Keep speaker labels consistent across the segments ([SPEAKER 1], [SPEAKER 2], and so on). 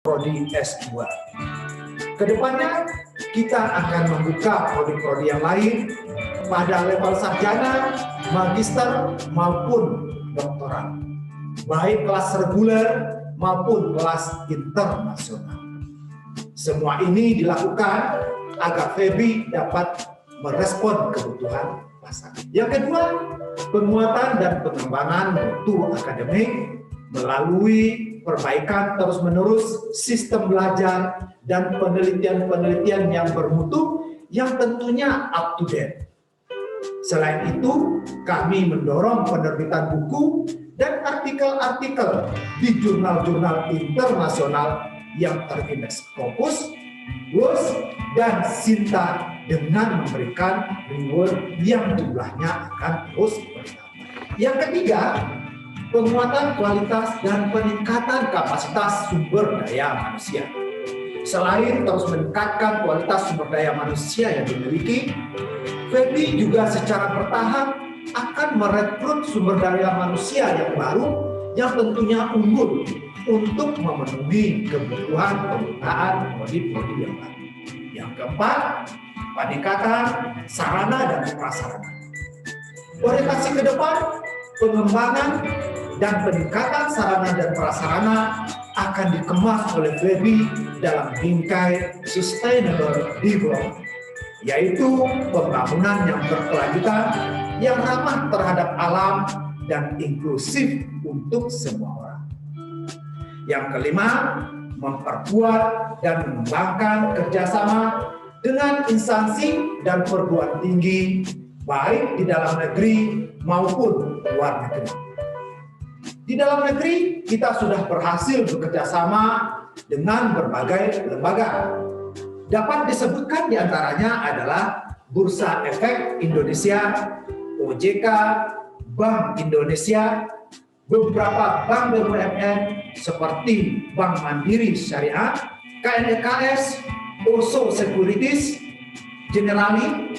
[SPEAKER 1] prodi S2. Kedepannya kita akan membuka prodi-prodi yang lain pada level sarjana, magister maupun doktoral, baik kelas reguler maupun kelas internasional. Semua ini dilakukan agar FEBI dapat merespon kebutuhan pasar. Yang kedua, penguatan dan pengembangan mutu akademik melalui perbaikan terus-menerus sistem belajar dan penelitian-penelitian yang bermutu yang tentunya up to date. Selain itu, kami mendorong penerbitan buku dan artikel-artikel di jurnal-jurnal internasional yang terindeks Scopus, WOS, dan SINTA dengan memberikan reward yang jumlahnya akan terus bertambah. Yang ketiga, penguatan kualitas dan peningkatan kapasitas sumber daya manusia. Selain terus meningkatkan kualitas sumber daya manusia yang dimiliki, FEBI juga secara bertahap akan merekrut sumber daya manusia yang baru yang tentunya unggul untuk memenuhi kebutuhan penggunaan prodi-prodi yang baru. Yang keempat, peningkatan sarana dan prasarana. Orientasi ke depan, pengembangan dan peningkatan sarana dan prasarana akan dikemas oleh FEBI dalam bingkai Sustainable Development, yaitu pembangunan yang berkelanjutan, yang ramah terhadap alam dan inklusif untuk semua orang. Yang kelima, memperkuat dan mengembangkan kerjasama dengan instansi dan perguruan tinggi, baik di dalam negeri maupun luar negeri. Di dalam negeri, kita sudah berhasil bekerja sama dengan berbagai lembaga. Dapat disebutkan diantaranya adalah Bursa Efek Indonesia, OJK, Bank Indonesia, beberapa bank BUMN seperti Bank Mandiri Syariah, KNEKS, OSO Securities, Generali,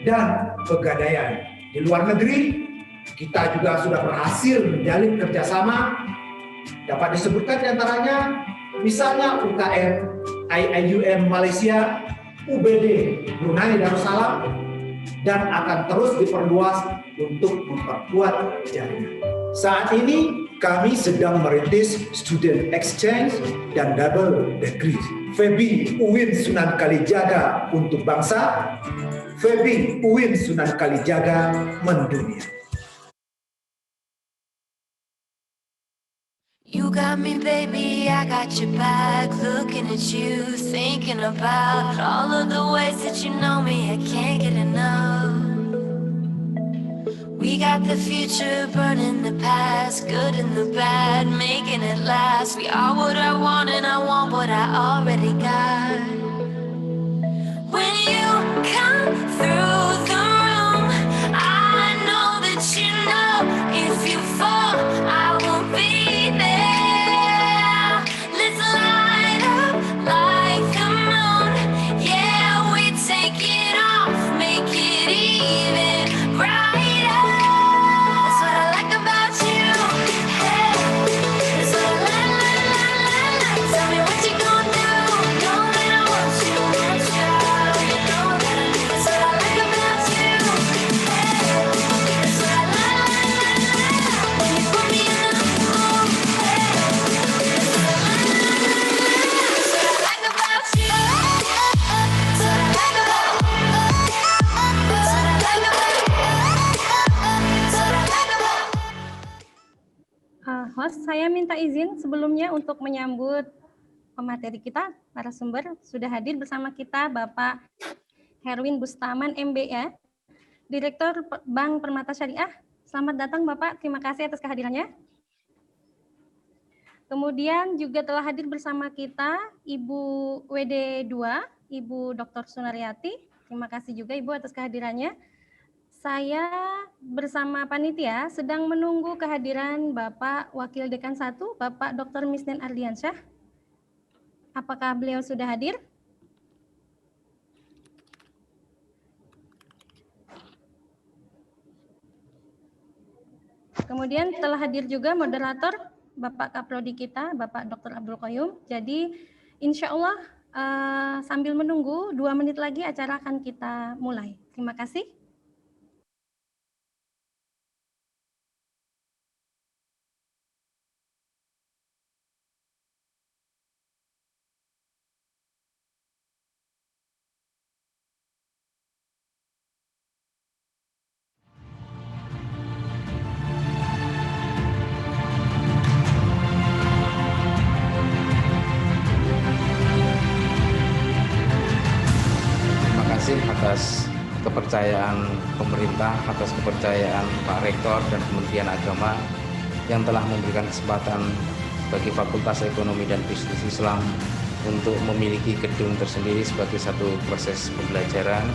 [SPEAKER 1] dan Pegadaian. Di luar negeri, kita juga sudah berhasil menjalin kerjasama. Dapat disebutkan diantaranya, misalnya UKM, IIUM Malaysia, UBD Brunei Darussalam, dan akan terus diperluas untuk memperkuat jaringan. Saat ini kami sedang merintis student exchange dan double degree. FEBI UIN Sunan Kalijaga untuk bangsa, FEBI UIN Sunan Kalijaga mendunia.
[SPEAKER 2] You got me, baby, I got your back. Looking at you, thinking about all of the ways that you know me, I can't get enough. We got the future burning the past, good and the bad, making it last. We are what I want and I want what I already got. When you come through the room, I know that you know if you fall, I will be there. Let's light up like the moon. Yeah, we take it off, make it even brighter. That's what I like about you. Hey, that's what I like. Tell me what you gonna do. Know that I want you, want you. You know that I do. That's what I like about you. Hey, that's what I like. When you put me in the mood. Hey, that's what I like about you. That's what I like about you. That's what I like about you. That's what I like about you.
[SPEAKER 3] Host, saya minta izin sebelumnya untuk menyambut pemateri kita, narasumber. Sudah hadir bersama kita Bapak Herwin Bustaman MBA, Direktur Bank Permata Syariah. Selamat datang Bapak, terima kasih atas kehadirannya. Kemudian juga telah hadir bersama kita Ibu WD2, Ibu Dr. Sunaryati. Terima kasih juga Ibu atas kehadirannya. Saya bersama panitia sedang menunggu kehadiran Bapak Wakil Dekan 1, Bapak Dr. Misnen Ardiansyah. Apakah beliau sudah hadir? Kemudian telah hadir juga moderator Bapak Kaprodi kita, Bapak Dr. Abdul Qayyum. Jadi insya Allah sambil menunggu 2 menit lagi acara akan kita mulai. Terima kasih.
[SPEAKER 4] Terima kasih atas kepercayaan pemerintah, atas kepercayaan Pak Rektor dan Kementerian Agama yang telah memberikan kesempatan bagi Fakultas Ekonomi dan Bisnis Islam untuk memiliki gedung tersendiri sebagai satu proses pembelajaran,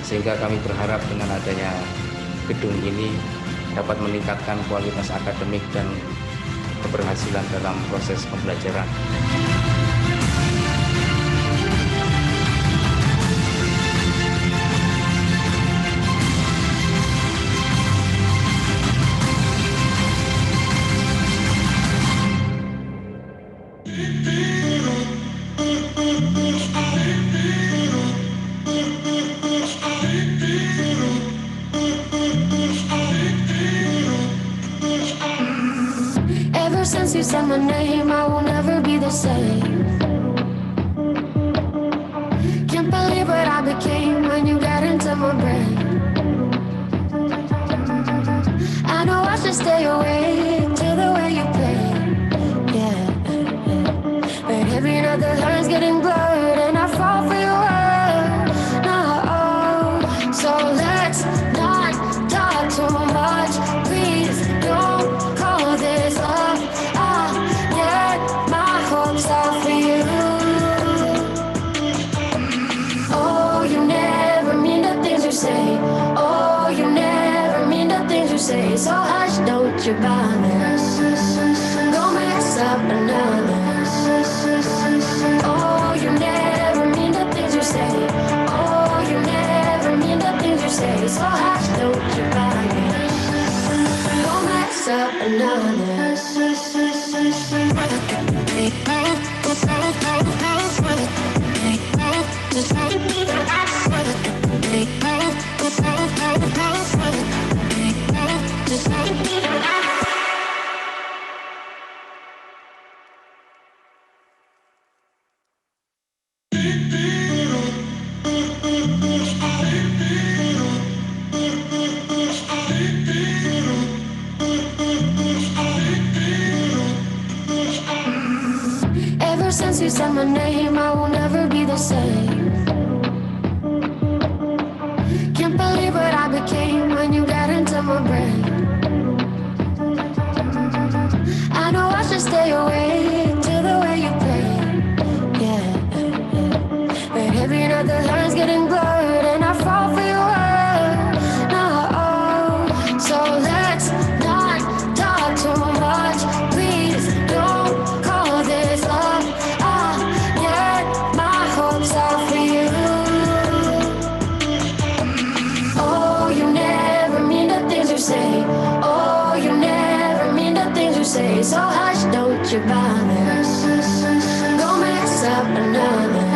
[SPEAKER 4] sehingga kami berharap dengan adanya gedung ini dapat meningkatkan kualitas akademik dan keberhasilan dalam proses pembelajaran.
[SPEAKER 2] Ever since you said my name, I will never be the same. Can't believe what I became when you got into my brain. I know I should stay awake to the way you play, yeah. But every night the lines getting blurred and I fall for your word. No, so let's not talk too much. Please don't call this love. I get my hopes up for you. Oh, you never mean the things you say. Oh, you never mean the things you say. So hush, don't you bother. Don't mess up another. Oh, you never mean the things you say. Oh, you never mean the things you say. So hush, don't you bother. Don't mess up another. Ever since you said my name, I will never be the same. Can't believe what I became when you got into my brain. I know I should stay awake to the way you play, yeah. But every night the lines getting blurred and I fall for your word. No, so let's not talk too much. Please don't call this love. I get my hopes up for you. Oh, you never mean the things you say. Oh, you never mean the things you say. So hush, don't you bother. Don't mess up another.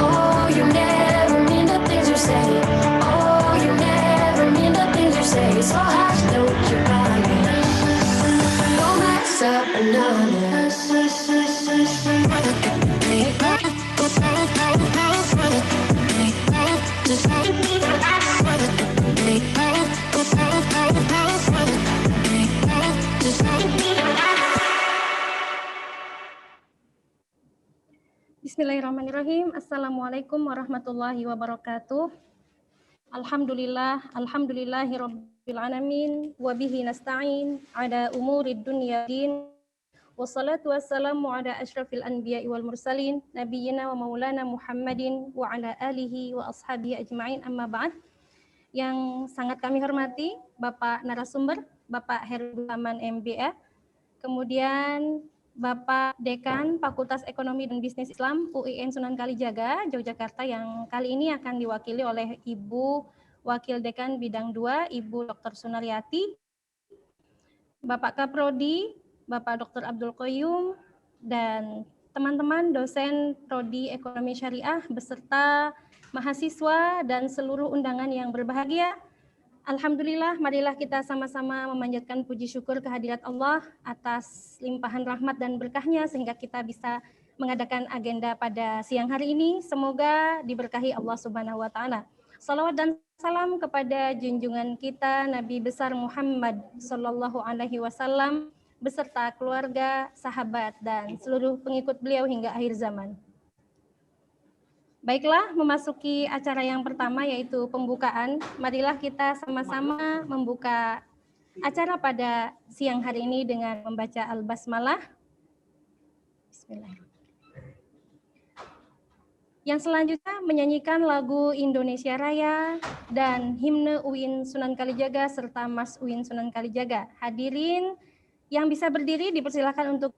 [SPEAKER 2] Oh, you never mean the things you say. Oh, you never mean the things you say. So hush, don't you bother. Don't mess up another.
[SPEAKER 3] Bismillahirrahmanirrahim. Assalamualaikum warahmatullahi wabarakatuh. Alhamdulillahirabbil alamin wa bihi nasta'in ala umurid dunya din. Wassalatu wassalamu ala asyrafil anbiya'i wal mursalin nabiyyina wa maulana Muhammadin wa ala alihi wa ashabihi ajma'in, amma ba'd. Yang sangat kami hormati Bapak narasumber, Bapak Herul Aman MBA, kemudian Bapak Dekan Fakultas Ekonomi dan Bisnis Islam UIN Sunan Kalijaga, Yogyakarta, yang kali ini akan diwakili oleh Ibu Wakil Dekan Bidang 2, Ibu Dr. Sunaryati. Bapak Kaprodi, Bapak Dr. Abdul Qoyum, dan teman-teman dosen Prodi Ekonomi Syariah beserta mahasiswa dan seluruh undangan yang berbahagia. Alhamdulillah, marilah kita sama-sama memanjatkan puji syukur kehadirat Allah atas limpahan rahmat dan berkahnya sehingga kita bisa mengadakan agenda pada siang hari ini. Semoga diberkahi Allah Subhanahu wa taala. Salawat dan salam kepada junjungan kita Nabi besar Muhammad sallallahu alaihi wasallam beserta keluarga, sahabat dan seluruh pengikut beliau hingga akhir zaman. Baiklah, memasuki acara yang pertama yaitu pembukaan. Marilah kita sama-sama membuka acara pada siang hari ini dengan membaca Al-Basmalah. Bismillahirrahmanirrahim. Yang selanjutnya menyanyikan lagu Indonesia Raya dan himne UIN Sunan Kalijaga serta Mas UIN Sunan Kalijaga. Hadirin yang bisa berdiri dipersilakan untuk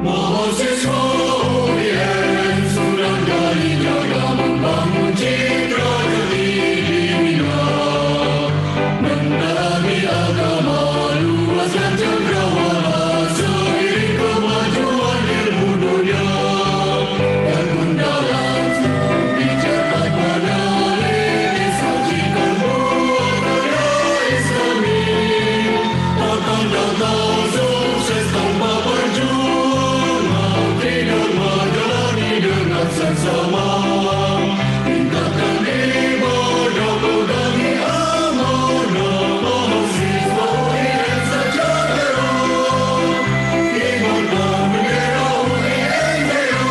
[SPEAKER 5] Mahasiswa UIN sudah dari jaga membangun citra diri bina, mendalami agama luaskan cakrawala seiring kemajuan ilmu dunia dan mendalam studi cermat menalih sajikan buah karya Islami akan datang sukses tanpa perjuangan tidak menjalani dengan seksama tingkatkan ibadah pegangi amanah mahasiswa UIN sejahtera kibarkan bendera UIN jaya.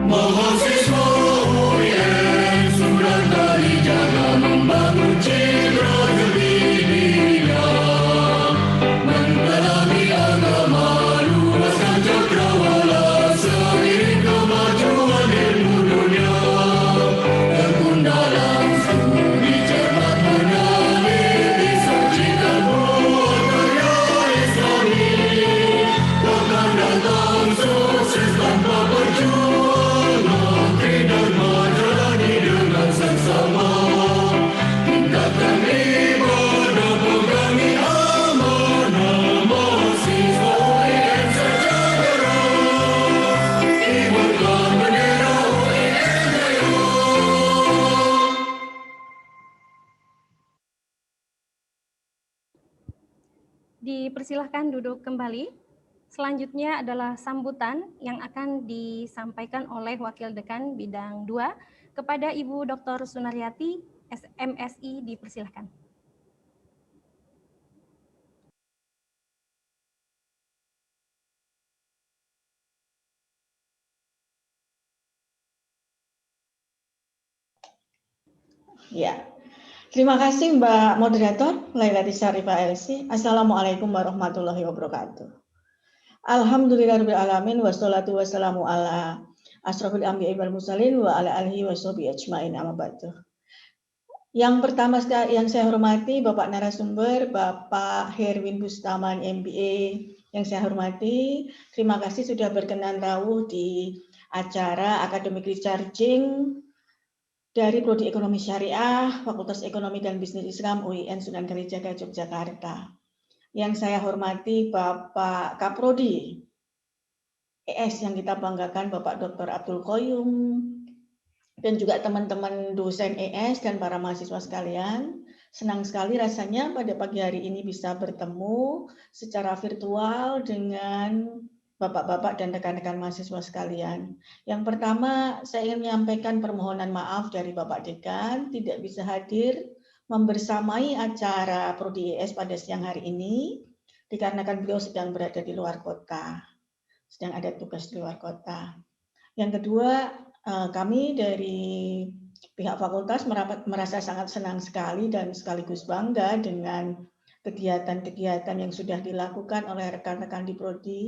[SPEAKER 5] Mahasiswa UIN sudah dari jaga membangun citra diri bina, mendalami agama luaskan cakrawala seiring kemajuan ilmu dunia tekun dalam studi cermat menalih sajikan buah karya Islami takkan datang sukses tanpa perjuangan tidak menjalani dengan seksama tingkatkan ibadah pegangi amanah mahasiswa UIN sejahtera kibarkan bendera UIN jaya.
[SPEAKER 3] Dipersilahkan duduk kembali. Selanjutnya adalah sambutan yang akan disampaikan oleh Wakil Dekan Bidang 2 kepada Ibu Dr. Sunaryati, MSI, dipersilahkan.
[SPEAKER 6] Ya, terima kasih Mbak Moderator, Lailati Syarifah LC. Assalamualaikum warahmatullahi wabarakatuh. Alhamdulillahirabbil alamin wassalatu wassalamu ala asrofil anbiya'i wal mursalin wa ala alihi washabihi ajmain amma ba'du. Yang pertama yang saya hormati Bapak narasumber, Bapak Herwin Bustaman MBA yang saya hormati. Terima kasih sudah berkenan rawuh di acara Academic Recharging dari Prodi Ekonomi Syariah, Fakultas Ekonomi dan Bisnis Islam UIN Sunan Kalijaga, Yogyakarta. Yang saya hormati Bapak Kaprodi ES yang kita banggakan Bapak Dr. Abdul Qoyum, dan juga teman-teman dosen ES dan para mahasiswa sekalian. Senang sekali rasanya pada pagi hari ini bisa bertemu secara virtual dengan Bapak-bapak dan rekan-rekan mahasiswa sekalian. Yang pertama, saya ingin menyampaikan permohonan maaf dari Bapak Dekan tidak bisa hadir membersamai acara Prodi ES pada siang hari ini dikarenakan beliau sedang berada di luar kota, sedang ada tugas di luar kota. Yang kedua, kami dari pihak fakultas merasa sangat senang sekali dan sekaligus bangga dengan kegiatan-kegiatan yang sudah dilakukan oleh rekan-rekan di Prodi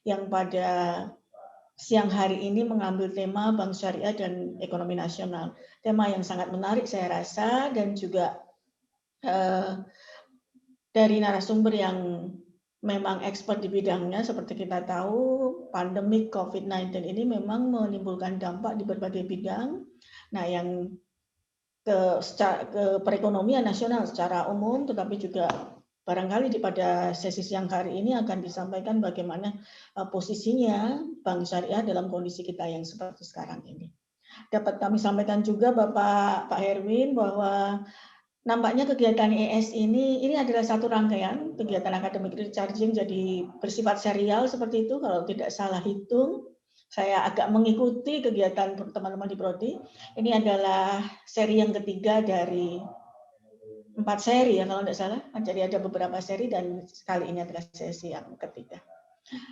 [SPEAKER 6] yang pada siang hari ini mengambil tema Bank Syariah dan Ekonomi Nasional. Tema yang sangat menarik saya rasa, dan juga dari narasumber yang memang expert di bidangnya. Seperti kita tahu, pandemi COVID-19 ini memang menimbulkan dampak di berbagai bidang. Nah, yang ke perekonomian nasional secara umum, tetapi juga barangkali pada sesi siang hari ini akan disampaikan bagaimana posisinya Bank Syariah dalam kondisi kita yang seperti sekarang ini. Dapat kami sampaikan juga Pak Herwin bahwa nampaknya kegiatan ES ini adalah satu rangkaian kegiatan academic recharging, jadi bersifat serial seperti itu. Kalau tidak salah hitung, saya agak mengikuti kegiatan teman-teman di Prodi. Ini adalah seri yang ketiga dari 4 seri ya kalau tidak salah. Jadi ada beberapa seri dan kali ini adalah sesi yang ketiga.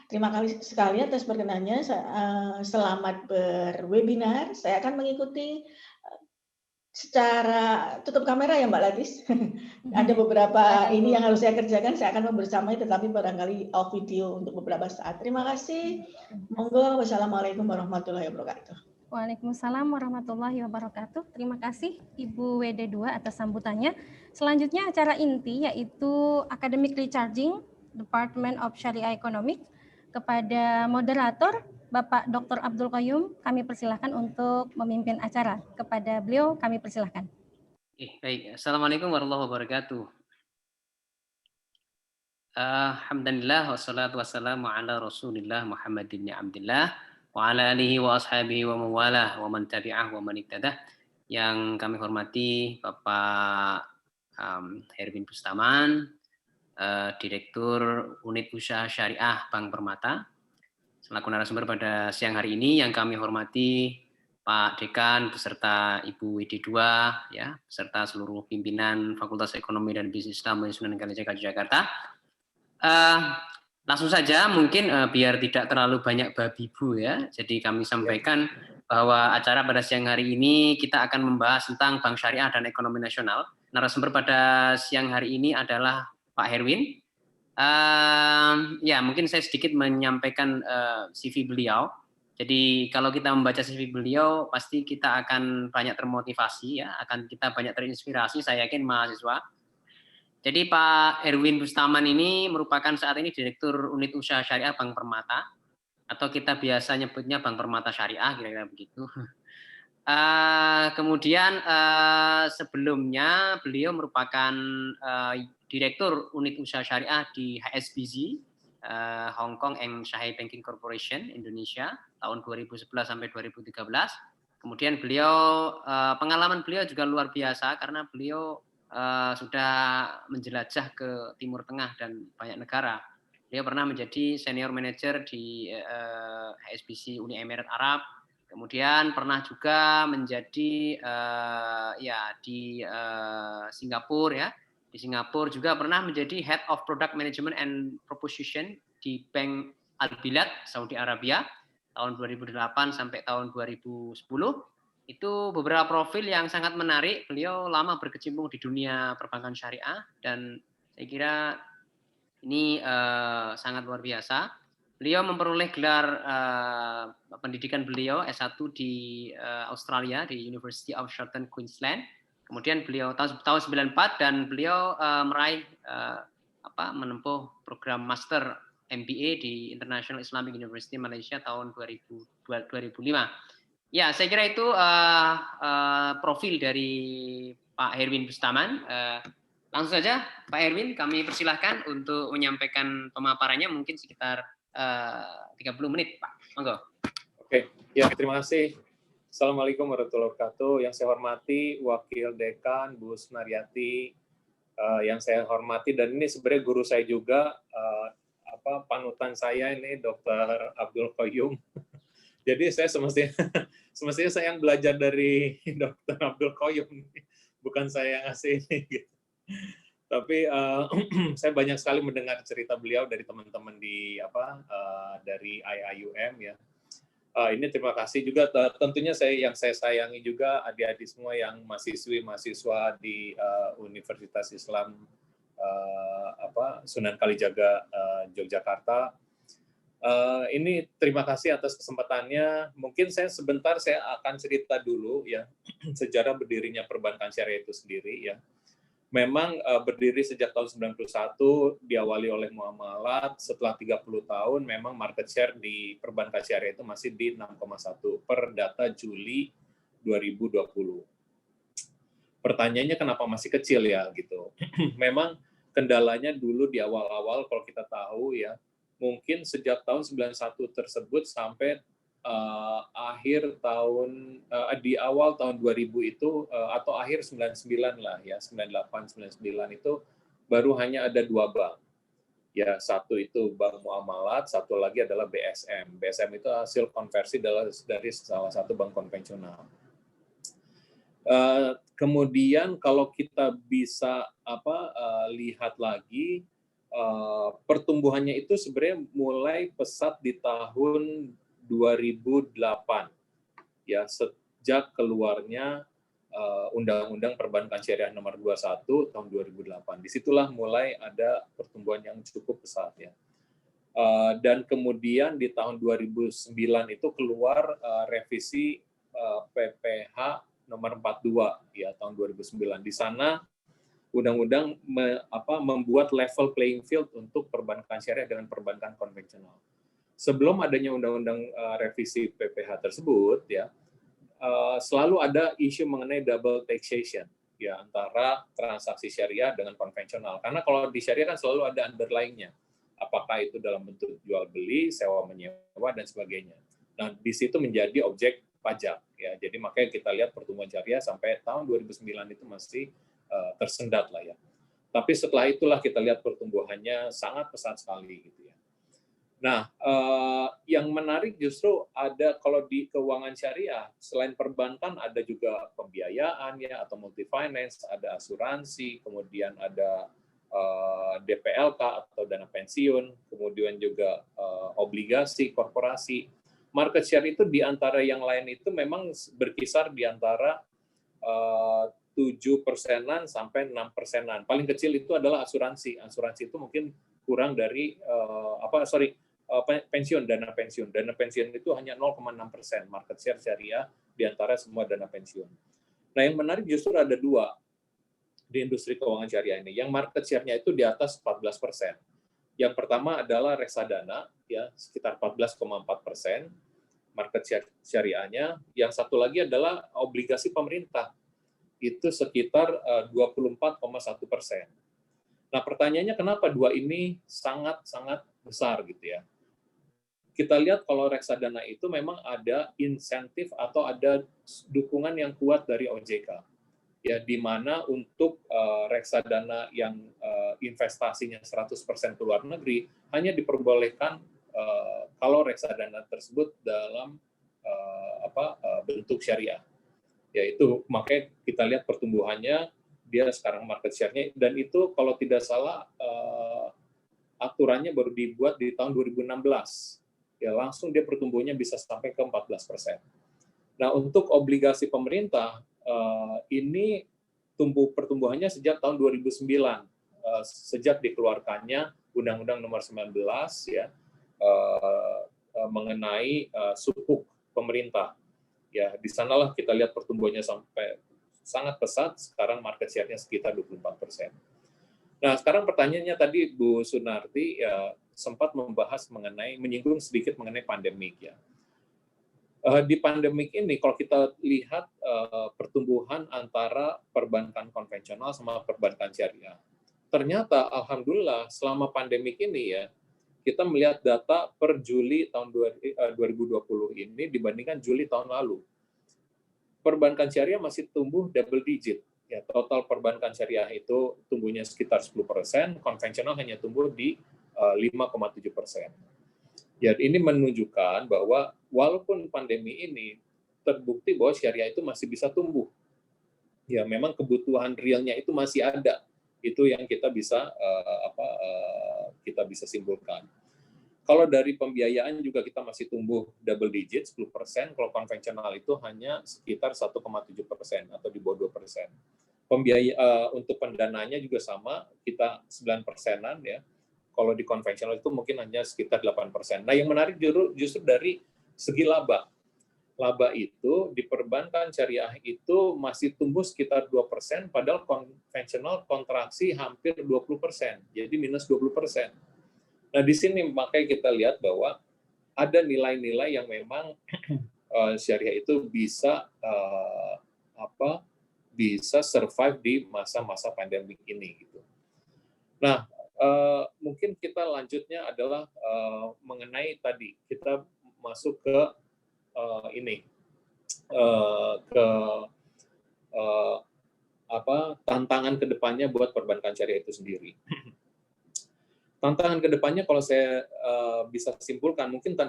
[SPEAKER 6] Terima kasih sekali atas perkenannya. Selamat berwebinar. Saya akan mengikuti secara tutup kamera ya Mbak Latis. Ada beberapa ini yang harus saya kerjakan, saya akan membersamai tetapi barangkali off video untuk beberapa saat. Terima kasih. Monggo, wassalamualaikum warahmatullahi wabarakatuh.
[SPEAKER 3] Waalaikumsalam warahmatullahi wabarakatuh. Terima kasih Ibu WD2 atas sambutannya. Selanjutnya acara inti yaitu Academic Recharging Department of Syariah Economics. Kepada moderator Bapak Dr. Abdul Qayyum, kami persilahkan untuk memimpin acara. Kepada beliau kami persilahkan.
[SPEAKER 7] Baik. Assalamualaikum warahmatullahi wabarakatuh. Alhamdulillah wassalatu wassalamu ala Rasulillah Muhammad bin Abdullah wa ala alihi wa ashabihi wa mawalah wa man tabi'ah wa man iktadah. Yang kami hormati Bapak Herwin Bustaman, Direktur Unit Usaha Syariah Bank Permata. Selaku narasumber pada siang hari ini yang kami hormati Pak Dekan beserta Ibu WD2 ya, beserta seluruh pimpinan Fakultas Ekonomi dan Bisnis Islam Sunan Kalijaga Jakarta. Langsung saja mungkin biar tidak terlalu banyak babi bu ya. Jadi kami sampaikan bahwa acara pada siang hari ini kita akan membahas tentang Bank Syariah dan Ekonomi Nasional. Narasumber pada siang hari ini adalah Pak Herwin. Ya mungkin saya sedikit menyampaikan CV beliau. Jadi kalau kita membaca CV beliau pasti kita akan banyak termotivasi ya, akan kita banyak terinspirasi. Saya yakin mahasiswa. Jadi Pak Herwin Bustaman ini merupakan saat ini Direktur Unit Usaha Syariah Bank Permata, atau kita biasa nyebutnya Bank Permata Syariah, kira-kira begitu. Kemudian sebelumnya beliau merupakan Direktur Unit Usaha Syariah di HSBC, Hong Kong and Shanghai Banking Corporation Indonesia tahun 2011 sampai 2013. Kemudian beliau pengalaman beliau juga luar biasa karena beliau sudah menjelajah ke Timur Tengah dan banyak negara. Beliau pernah menjadi senior manager di HSBC Uni Emirat Arab. Kemudian pernah juga menjadi di Singapura ya. Di Singapura juga pernah menjadi Head of Product Management and Proposition di Bank Al Bilad Saudi Arabia tahun 2008 sampai tahun 2010. Itu beberapa profil yang sangat menarik. Beliau lama berkecimpung di dunia perbankan syariah dan saya kira ini sangat luar biasa. Beliau memperoleh gelar pendidikan beliau S1 di Australia di University of Southern Queensland. Kemudian beliau tahun 94 dan beliau meraih menempuh program Master MBA di International Islamic University Malaysia tahun 2005. Ya, saya kira itu profil dari Pak Herwin Bustaman. Langsung saja, Pak Herwin, kami persilahkan untuk menyampaikan pemaparannya mungkin sekitar 30 menit, Pak. Monggo.
[SPEAKER 8] Oke, ya terima kasih. Assalamualaikum warahmatullahi wabarakatuh. Yang saya hormati Wakil Dekan Bu Sunaryati, yang saya hormati dan ini sebenarnya guru saya juga, panutan saya ini Dr. Abdul Qayyum. Jadi saya semestinya saya yang belajar dari Dr. Abdul Qayyum, bukan saya yang ngasih ini. Gitu. Tapi saya banyak sekali mendengar cerita beliau dari teman-teman dari IIUM ya. Ini terima kasih juga tentunya yang saya sayangi juga adik-adik semua yang mahasiswa di Universitas Islam Sunan Kalijaga Yogyakarta. Ini terima kasih atas kesempatannya. Mungkin saya akan cerita dulu ya sejarah berdirinya perbankan syariah itu sendiri ya. Memang berdiri sejak tahun 91, diawali oleh muamalat. Setelah 30 tahun memang market share di perbankan syariah itu masih di 6,1 per data Juli 2020. Pertanyaannya kenapa masih kecil ya gitu. Memang kendalanya dulu di awal-awal kalau kita tahu ya, mungkin sejak tahun 91 tersebut sampai di awal tahun 2000 itu atau akhir 99 lah ya, 98 99 itu baru hanya ada 2 bank. Ya, satu itu bank muamalat, satu lagi adalah BSM. BSM itu hasil konversi dari salah satu bank konvensional. Kemudian kalau kita bisa lihat lagi pertumbuhannya itu sebenarnya mulai pesat di tahun 2008 ya, sejak keluarnya Undang-Undang Perbankan Syariah Nomor 21 tahun 2008. Disitulah mulai ada pertumbuhan yang cukup pesat ya. Dan kemudian di tahun 2009 itu keluar revisi PPH nomor 42 ya tahun 2009. Di sana undang-undang membuat level playing field untuk perbankan syariah dengan perbankan konvensional. Sebelum adanya undang-undang revisi PPH tersebut ya, selalu ada isu mengenai double taxation ya antara transaksi syariah dengan konvensional. Karena kalau di syariah kan selalu ada underlying-nya. Apakah itu dalam bentuk jual beli, sewa menyewa dan sebagainya. Nah, di situ menjadi objek pajak ya. Jadi makanya kita lihat pertumbuhan syariah sampai tahun 2009 itu masih tersendat lah ya. Tapi setelah itulah kita lihat pertumbuhannya sangat pesat sekali gitu ya. Nah, yang menarik justru ada kalau di keuangan syariah, selain perbankan ada juga pembiayaan ya atau multi finance, ada asuransi, kemudian ada DPLK atau dana pensiun, kemudian juga obligasi korporasi. Market share itu di antara yang lain itu memang berkisar di antara 7%-an sampai 6%-an. Paling kecil itu adalah asuransi. Asuransi itu mungkin kurang dari pensiun, dana pensiun. Dana pensiun itu hanya 0,6% market share syariah di antara semua dana pensiun. Nah, yang menarik justru ada dua di industri keuangan syariah ini. Yang market share-nya itu di atas 14%. Yang pertama adalah reksadana, ya sekitar 14,4% market share syariahnya. Yang satu lagi adalah obligasi pemerintah, itu sekitar 24,1%. Nah, pertanyaannya kenapa dua ini sangat-sangat besar gitu ya? Kita lihat kalau reksadana itu memang ada insentif atau ada dukungan yang kuat dari OJK. Ya, di mana untuk reksadana yang investasinya 100% ke luar negeri hanya diperbolehkan kalau reksadana tersebut dalam bentuk syariah. Yaitu makanya kita lihat pertumbuhannya dia sekarang market share-nya, dan itu kalau tidak salah aturannya baru dibuat di tahun 2016. Ya, langsung dia pertumbuhannya bisa sampai ke 14%. Nah, untuk obligasi pemerintah ini pertumbuhannya sejak tahun 2009, sejak dikeluarkannya Undang-Undang Nomor 19 ya mengenai sukuk pemerintah. Ya, di sanalah kita lihat pertumbuhannya sampai sangat pesat. Sekarang market share-nya sekitar 24%. Nah, sekarang pertanyaannya tadi Bu Sunarti ya sempat menyinggung sedikit mengenai pandemik ya. Di pandemik ini kalau kita lihat pertumbuhan antara perbankan konvensional sama perbankan syariah, ternyata alhamdulillah selama pandemik ini ya kita melihat data per Juli tahun 2020 ini dibandingkan Juli tahun lalu, perbankan syariah masih tumbuh double digit. Ya, total perbankan syariah itu tumbuhnya sekitar 10%, konvensional hanya tumbuh di 5,7%. Ya, ini menunjukkan bahwa walaupun pandemi ini terbukti bahwa syariah itu masih bisa tumbuh. Ya, memang kebutuhan realnya itu masih ada. Itu yang kita bisa simpulkan. Kalau dari pembiayaan juga kita masih tumbuh double digit 10%, kalau konvensional itu hanya sekitar 1,7% atau di bawah 2%. Untuk pendananya juga sama, kita 9%-an ya. Kalau di konvensional itu mungkin hanya sekitar 8%. Nah, yang menarik justru dari segi laba. Laba itu di perbankan syariah itu masih tumbuh sekitar 2%, padahal konvensional kontraksi hampir 20%, jadi minus 20%. Nah, di sini makanya kita lihat bahwa ada nilai-nilai yang memang syariah itu bisa bisa survive di masa-masa pandemik ini gitu. Nah, mungkin kita lanjutnya adalah mengenai tadi kita masuk ke tantangan kedepannya buat perbankan syariah itu sendiri. Tantangan kedepannya kalau saya bisa simpulkan mungkin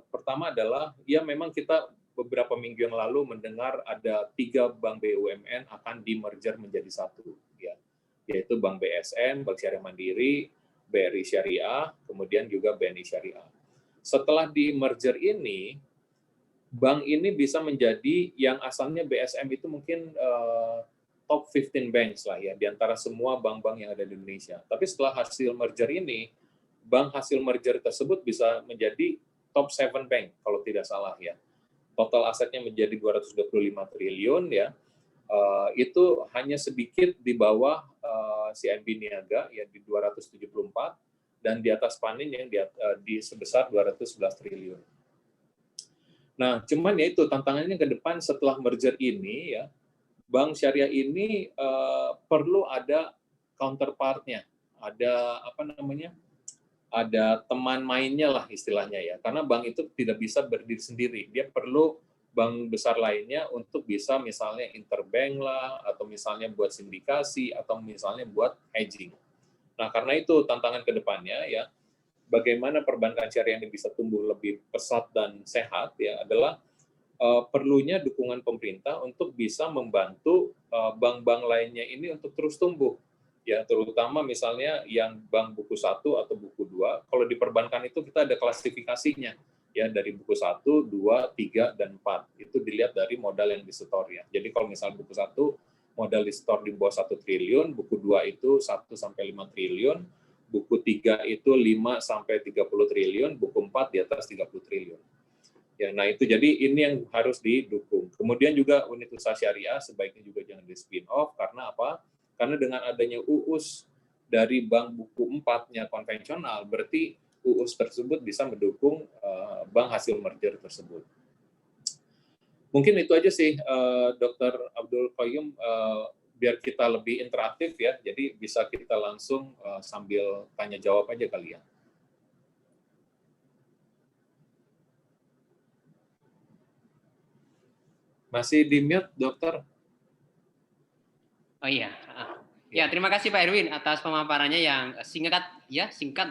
[SPEAKER 8] pertama adalah ya memang kita beberapa minggu yang lalu mendengar ada 3 bank BUMN akan di-merger menjadi satu ya, yaitu Bank BSN, Bank Syariah Mandiri, BRI Syariah, kemudian juga BNI Syariah. Setelah di-merger ini, bank ini bisa menjadi yang asalnya BSM itu mungkin top 15 banks lah ya, di antara semua bank-bank yang ada di Indonesia. Tapi setelah hasil merger ini, bank hasil merger tersebut bisa menjadi top 7 bank, kalau tidak salah ya. total asetnya menjadi 225 triliun ya. Itu hanya sedikit di bawah CIMB Niaga ya di 274 dan di atas Panin yang di sebesar 211 triliun. Nah, cuman ya itu tantangannya ke depan setelah merger ini ya, bank syariah ini perlu ada counterpartnya, ada apa namanya? Ada teman mainnya lah istilahnya ya. Karena bank itu tidak bisa berdiri sendiri. Dia perlu bank besar lainnya untuk bisa misalnya interbank lah, atau misalnya buat sindikasi, atau misalnya buat hedging. Nah, karena itu tantangan ke depannya ya, bagaimana perbankan syariah ini bisa tumbuh lebih pesat dan sehat ya adalah perlunya dukungan pemerintah untuk bisa membantu bank-bank lainnya ini untuk terus tumbuh. Ya, terutama misalnya yang bank buku 1 atau buku 2, kalau di perbankan itu kita ada klasifikasinya, ya dari buku 1, 2, 3, dan 4. Itu dilihat dari modal yang disetor ya. Jadi kalau misalnya buku 1, modal disetor di bawah 1 triliun, buku 2 itu 1-5 triliun, buku 3 itu 5-30 triliun, buku 4 di atas 30 triliun. Ya, nah itu jadi ini yang harus didukung. Kemudian juga unit usaha syariah sebaiknya juga jangan di spin off, karena apa? Karena dengan adanya UUS dari bank buku 4-nya konvensional, berarti UUS tersebut bisa mendukung bank hasil merger tersebut. Mungkin itu aja sih, Dr. Abdul Qayyum, biar kita lebih interaktif ya, jadi bisa kita langsung sambil tanya jawab aja kali ya. Masih di mute, Dokter?
[SPEAKER 7] Oh iya. Ya, terima kasih Pak Erwin atas pemaparannya yang singkat,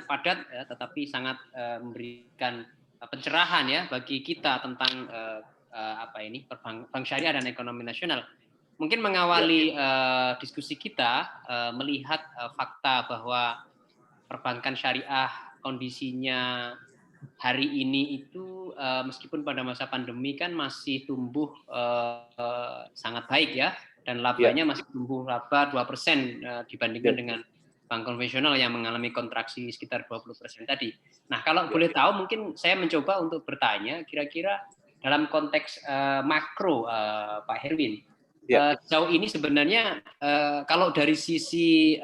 [SPEAKER 7] padat, ya, tetapi sangat memberikan pencerahan ya bagi kita tentang bank syariah dan ekonomi nasional. Mungkin mengawali diskusi kita melihat fakta bahwa perbankan syariah kondisinya hari ini itu meskipun pada masa pandemi kan masih tumbuh sangat baik ya. Dan labanya masih tumbuh laba 2% dibandingkan dengan bank konvensional yang mengalami kontraksi sekitar 20% tadi. Nah, kalau boleh tahu mungkin saya mencoba untuk bertanya kira-kira dalam konteks makro Pak Herwin, sejauh ini sebenarnya kalau dari sisi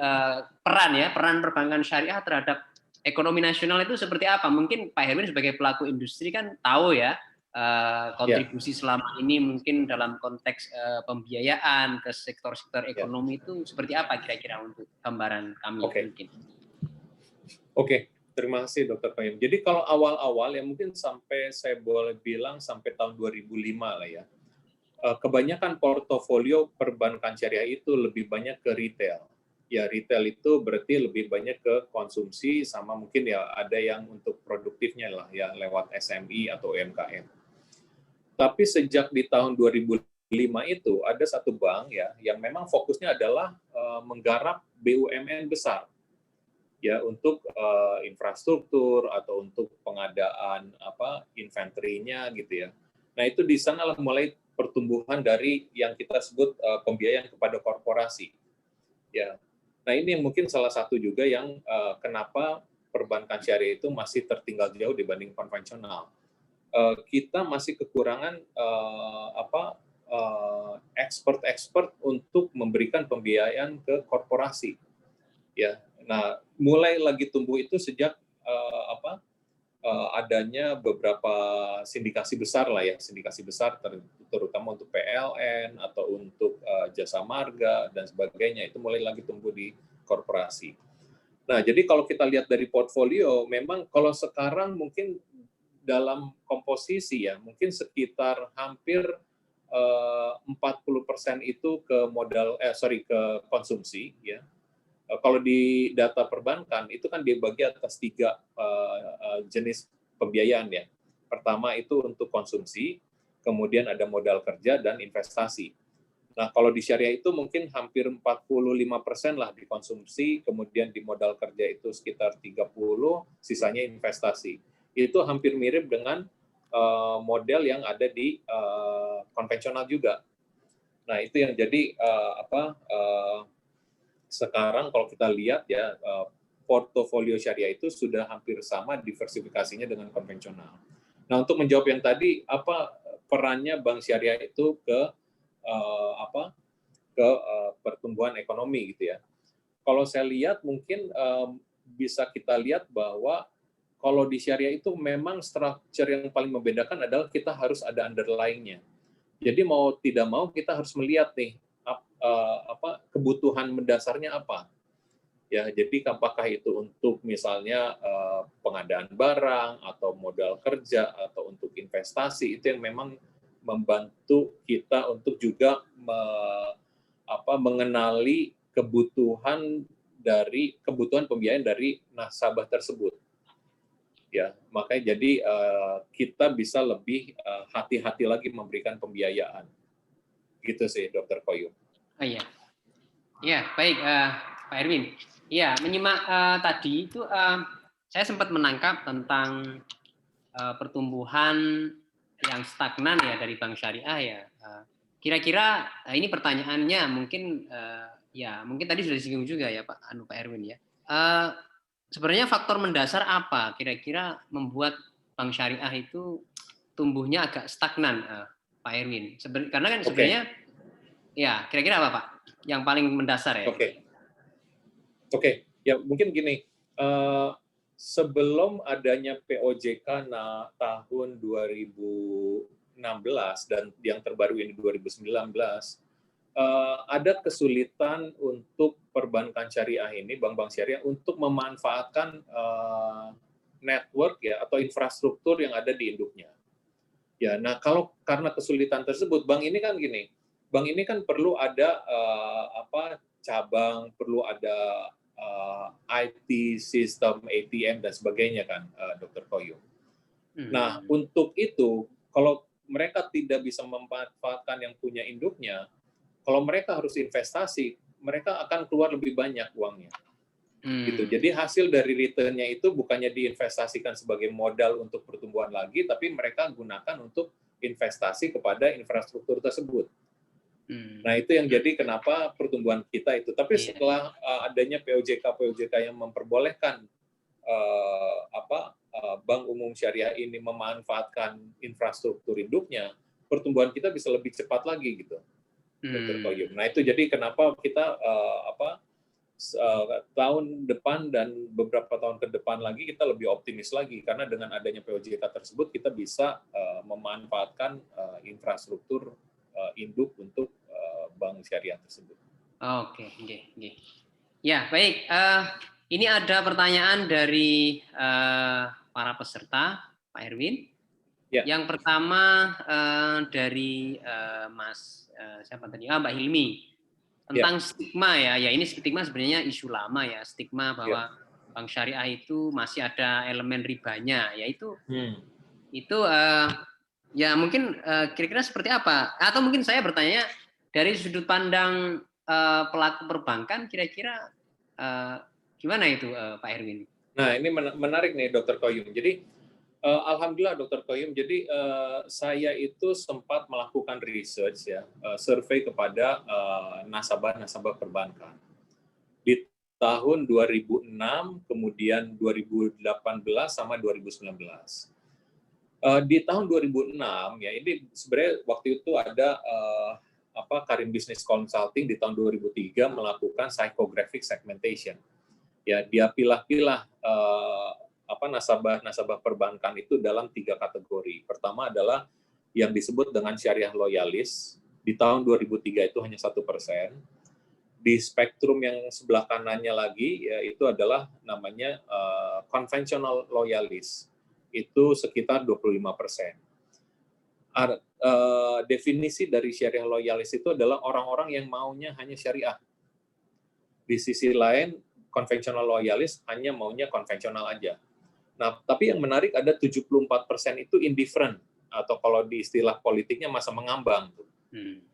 [SPEAKER 7] peran perbankan syariah terhadap ekonomi nasional itu seperti apa? Mungkin Pak Herwin sebagai pelaku industri kan tahu ya kontribusi selama ini mungkin dalam konteks pembiayaan ke sektor-sektor ekonomi itu seperti apa kira-kira untuk gambaran kami mungkin.
[SPEAKER 8] Oke, terima kasih Dr. Qayyum. Jadi kalau awal-awal ya mungkin sampai saya boleh bilang sampai tahun 2005 lah ya. Kebanyakan portofolio perbankan syariah itu lebih banyak ke retail. Ya retail itu berarti lebih banyak ke konsumsi sama mungkin ya ada yang untuk produktifnya lah ya lewat SMI atau UMKM. Tapi sejak di tahun 2005 itu ada satu bank ya yang memang fokusnya adalah menggarap BUMN besar ya untuk infrastruktur atau untuk pengadaan inventory-nya gitu ya. Nah, itu di sanalah mulai pertumbuhan dari yang kita sebut pembiayaan kepada korporasi. Ya. Nah, ini mungkin salah satu juga yang kenapa perbankan syariah itu masih tertinggal jauh dibanding konvensional. Kita masih kekurangan expert untuk memberikan pembiayaan ke korporasi. Ya, nah mulai lagi tumbuh itu sejak adanya beberapa sindikasi besar lah ya, sindikasi besar terutama untuk PLN atau untuk jasa marga dan sebagainya itu mulai lagi tumbuh di korporasi. Nah, jadi kalau kita lihat dari portfolio, memang kalau sekarang mungkin dalam komposisi ya, mungkin sekitar hampir 40% itu ke ke konsumsi ya. Kalau di data perbankan itu kan dibagi atas 3 jenis pembiayaan ya. Pertama itu untuk konsumsi, kemudian ada modal kerja dan investasi. Nah, kalau di syariah itu mungkin hampir 45% lah di konsumsi, kemudian di modal kerja itu sekitar 30, sisanya investasi. Itu hampir mirip dengan model yang ada di konvensional juga. Nah, itu yang jadi sekarang kalau kita lihat ya portofolio syariah itu sudah hampir sama diversifikasinya dengan konvensional. Nah, untuk menjawab yang tadi perannya bank syariah itu ke pertumbuhan ekonomi gitu ya. Kalau saya lihat mungkin bisa kita lihat bahwa kalau di syariah itu memang structure yang paling membedakan adalah kita harus ada underlying-nya. Jadi mau tidak mau kita harus melihat nih kebutuhan mendasarnya apa. Ya, jadi apakah itu untuk misalnya pengadaan barang atau modal kerja atau untuk investasi, itu yang memang membantu kita untuk juga mengenali kebutuhan pembiayaan dari nasabah tersebut. Ya, makanya jadi kita bisa lebih hati-hati lagi memberikan pembiayaan. Gitu sih, Dr. Koyum.
[SPEAKER 7] Oh iya. Ya, baik Pak Erwin. Ya, menyimak tadi itu saya sempat menangkap tentang pertumbuhan yang stagnan ya dari bank syariah ya. Kira-kira ini pertanyaannya mungkin mungkin tadi sudah disinggung juga ya Pak Erwin ya. Sebenarnya faktor mendasar apa kira-kira membuat bank syariah itu tumbuhnya agak stagnan, Pak Erwin? Karena kan sebenarnya ya kira-kira apa Pak yang paling mendasar ya?
[SPEAKER 8] Oke. Ya mungkin gini, sebelum adanya POJK tahun 2016 dan yang terbaru ini 2019, ada kesulitan untuk perbankan syariah ini, bank-bank syariah untuk memanfaatkan network ya atau infrastruktur yang ada di induknya. Ya, nah karena kesulitan tersebut, bank ini kan perlu ada cabang, perlu ada IT sistem, ATM dan sebagainya kan, Dr. Koyum. Nah, untuk itu kalau mereka tidak bisa memanfaatkan yang punya induknya, kalau mereka harus investasi, mereka akan keluar lebih banyak uangnya. Gitu. Jadi hasil dari return-nya itu bukannya diinvestasikan sebagai modal untuk pertumbuhan lagi, tapi mereka gunakan untuk investasi kepada infrastruktur tersebut. Nah, itu yang jadi kenapa pertumbuhan kita itu. Tapi setelah adanya POJK yang memperbolehkan bank umum syariah ini memanfaatkan infrastruktur induknya, pertumbuhan kita bisa lebih cepat lagi gitu. Dr. Koyum. Nah, itu jadi kenapa kita tahun depan dan beberapa tahun ke depan lagi kita lebih optimis lagi karena dengan adanya POJK tersebut kita bisa memanfaatkan infrastruktur induk untuk bank syariah tersebut.
[SPEAKER 7] Oke. Ya, baik. Ini ada pertanyaan dari para peserta, Pak Erwin. Ya. Yang pertama dari Mas siapa tadi? Mbak Hilmi. Tentang stigma ya. Ya, ini stigma sebenarnya isu lama ya. Stigma bahwa bank syariah itu masih ada elemen ribanya. Ya itu ya mungkin kira-kira seperti apa? Atau mungkin saya bertanya dari sudut pandang pelaku perbankan, kira-kira gimana itu Pak Erwin?
[SPEAKER 8] Nah, ini menarik nih Dr. Koyum. Jadi alhamdulillah Dr. Koyum. Jadi saya itu sempat melakukan research ya, survei kepada nasabah perbankan di tahun 2006, kemudian 2018 sama 2019. Di tahun 2006 ya, ini sebenarnya waktu itu ada Karim Business Consulting di tahun 2003 melakukan psychographic segmentation. Ya, dia pilah-pilah nasabah perbankan itu dalam 3 kategori. Pertama adalah yang disebut dengan syariah loyalis. Di tahun 2003 itu hanya 1%. Di spektrum yang sebelah kanannya lagi ya itu adalah namanya conventional loyalis. Itu sekitar 25%. Definisi dari syariah loyalis itu adalah orang-orang yang maunya hanya syariah. Di sisi lain, konvensional loyalis hanya maunya konvensional aja. Nah, tapi yang menarik ada 74% itu indifferent, atau kalau di istilah politiknya masa mengambang.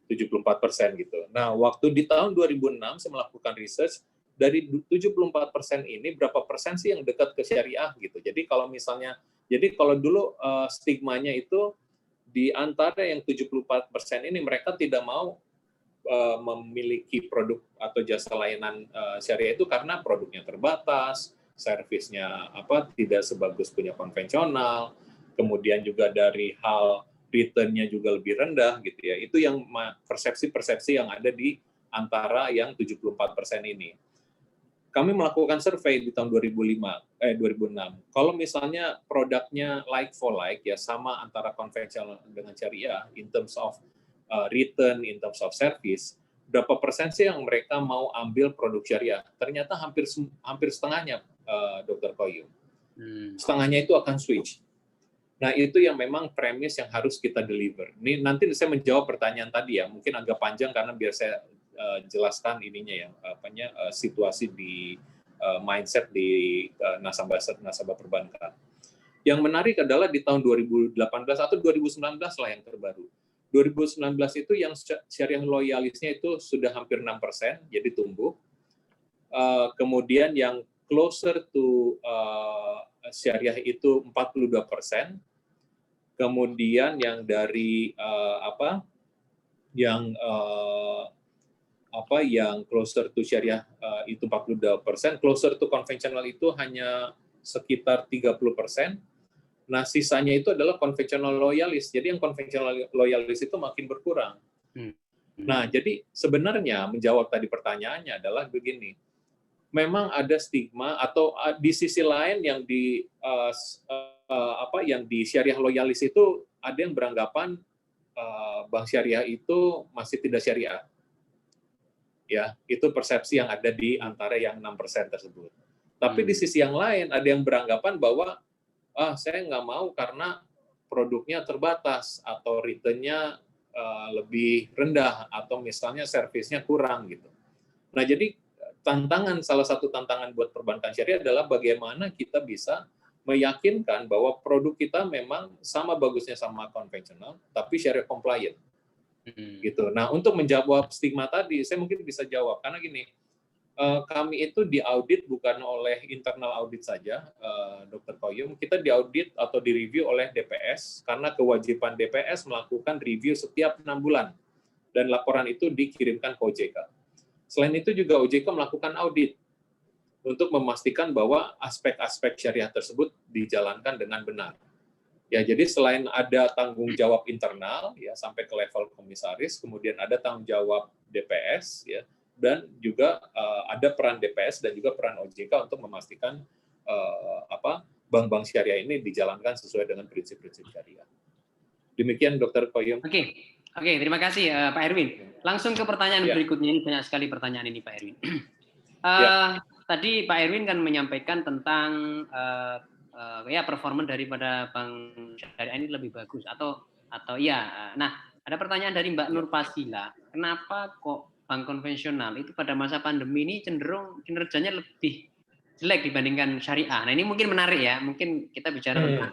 [SPEAKER 8] 74% gitu. Nah, waktu di tahun 2006 saya melakukan research, dari 74% ini berapa persen sih yang dekat ke syariah gitu. Jadi kalau dulu stigmanya itu di antara yang 74% ini mereka tidak mau memiliki produk atau jasa layanan syariah itu karena produknya terbatas, servisnya tidak sebagus punya konvensional, kemudian juga dari hal return-nya juga lebih rendah gitu ya. Itu yang persepsi-persepsi yang ada di antara yang 74% ini. Kami melakukan survei di tahun 2006. Kalau misalnya produknya like for like ya sama antara konvensional dengan syariah in terms of return, in terms of service, berapa persen sih yang mereka mau ambil produk syariah? Ternyata hampir setengahnya, Dr. Koyum. Setengahnya itu akan switch. Nah, itu yang memang premis yang harus kita deliver. Ini nanti saya menjawab pertanyaan tadi ya, mungkin agak panjang karena biar saya jelaskan ininya ya, situasi di mindset di nasabah perbankan. Yang menarik adalah di tahun 2018 atau 2019 lah yang terbaru. 2019 itu yang syariah loyalisnya itu sudah hampir 6%, jadi tumbuh. Kemudian yang closer to syariah itu 42%. Kemudian yang dari yang closer to syariah itu 42%, closer to konvensional itu hanya sekitar 30%. Nah, sisanya itu adalah konvensional loyalis. Jadi yang konvensional loyalis itu makin berkurang. Nah, jadi sebenarnya menjawab tadi pertanyaannya adalah begini. Memang ada stigma atau di sisi lain yang di syariah loyalis itu ada yang beranggapan bank syariah itu masih tidak syariah. Ya, itu persepsi yang ada di antara yang 6% tersebut. Tapi di sisi yang lain ada yang beranggapan bahwa saya nggak mau karena produknya terbatas atau return-nya lebih rendah atau misalnya servisnya kurang gitu. Nah, jadi salah satu tantangan buat perbankan syariah adalah bagaimana kita bisa meyakinkan bahwa produk kita memang sama bagusnya sama konvensional, tapi syariah compliant. Gitu. Nah, untuk menjawab stigma tadi, saya mungkin bisa jawab karena gini, kami itu diaudit bukan oleh internal audit saja, Dr. Koyum, kita diaudit atau direview oleh DPS karena kewajiban DPS melakukan review setiap 6 bulan dan laporan itu dikirimkan ke OJK. Selain itu juga OJK melakukan audit untuk memastikan bahwa aspek-aspek syariah tersebut dijalankan dengan benar. Ya, jadi selain ada tanggung jawab internal ya sampai ke level komisaris, kemudian ada tanggung jawab DPS ya, dan juga ada peran DPS dan juga peran OJK untuk memastikan bank-bank syariah ini dijalankan sesuai dengan prinsip-prinsip syariah. Demikian Dr. Koyum.
[SPEAKER 7] Oke, terima kasih Pak Erwin. Langsung ke pertanyaan berikutnya, ini banyak sekali pertanyaan ini Pak Erwin. Tadi Pak Erwin kan menyampaikan tentang performa daripada bank syariah ini lebih bagus atau ya. Nah, ada pertanyaan dari Mbak Nur Pasila. Kenapa kok bank konvensional itu pada masa pandemi ini cenderung kinerjanya lebih jelek dibandingkan syariah? Nah, ini mungkin menarik ya. Mungkin kita bicara tentang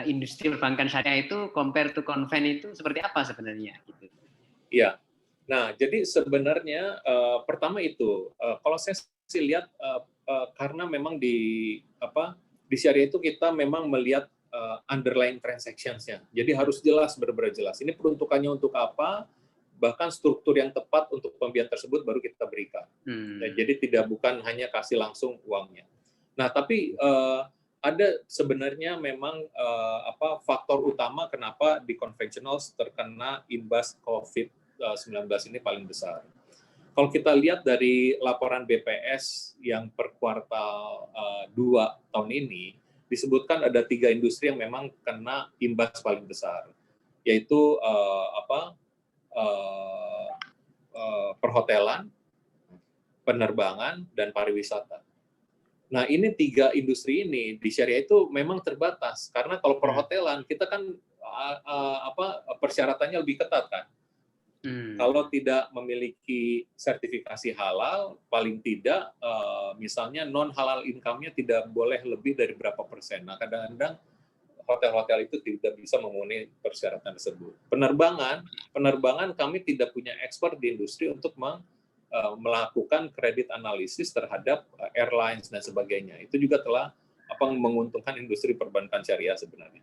[SPEAKER 7] industri perbankan syariah itu compare to konven itu seperti apa sebenarnya? Gitu.
[SPEAKER 8] Iya. Nah, jadi sebenarnya pertama itu kalau saya sih lihat karena memang di syariah itu kita memang melihat underlying transactions-nya. Jadi harus jelas, benar-benar jelas. Ini peruntukannya untuk apa, bahkan struktur yang tepat untuk pembiayaan tersebut baru kita berikan. Nah, jadi bukan hanya kasih langsung uangnya. Nah, tapi ada sebenarnya memang faktor utama kenapa di konvensional terkena imbas COVID-19 ini paling besar. Kalau kita lihat dari laporan BPS yang per kuartal 2 tahun ini, disebutkan ada 3 industri yang memang kena imbas paling besar, yaitu perhotelan, penerbangan, dan pariwisata. Nah, ini 3 industri ini di syariah itu memang terbatas, karena kalau perhotelan kita kan persyaratannya lebih ketat kan. Kalau tidak memiliki sertifikasi halal, paling tidak misalnya non halal income-nya tidak boleh lebih dari berapa persen. Nah, kadang-kadang hotel-hotel itu tidak bisa memenuhi persyaratan tersebut. Penerbangan kami tidak punya expert di industri untuk melakukan kredit analisis terhadap airlines dan sebagainya. Itu juga telah menguntungkan industri perbankan syariah sebenarnya.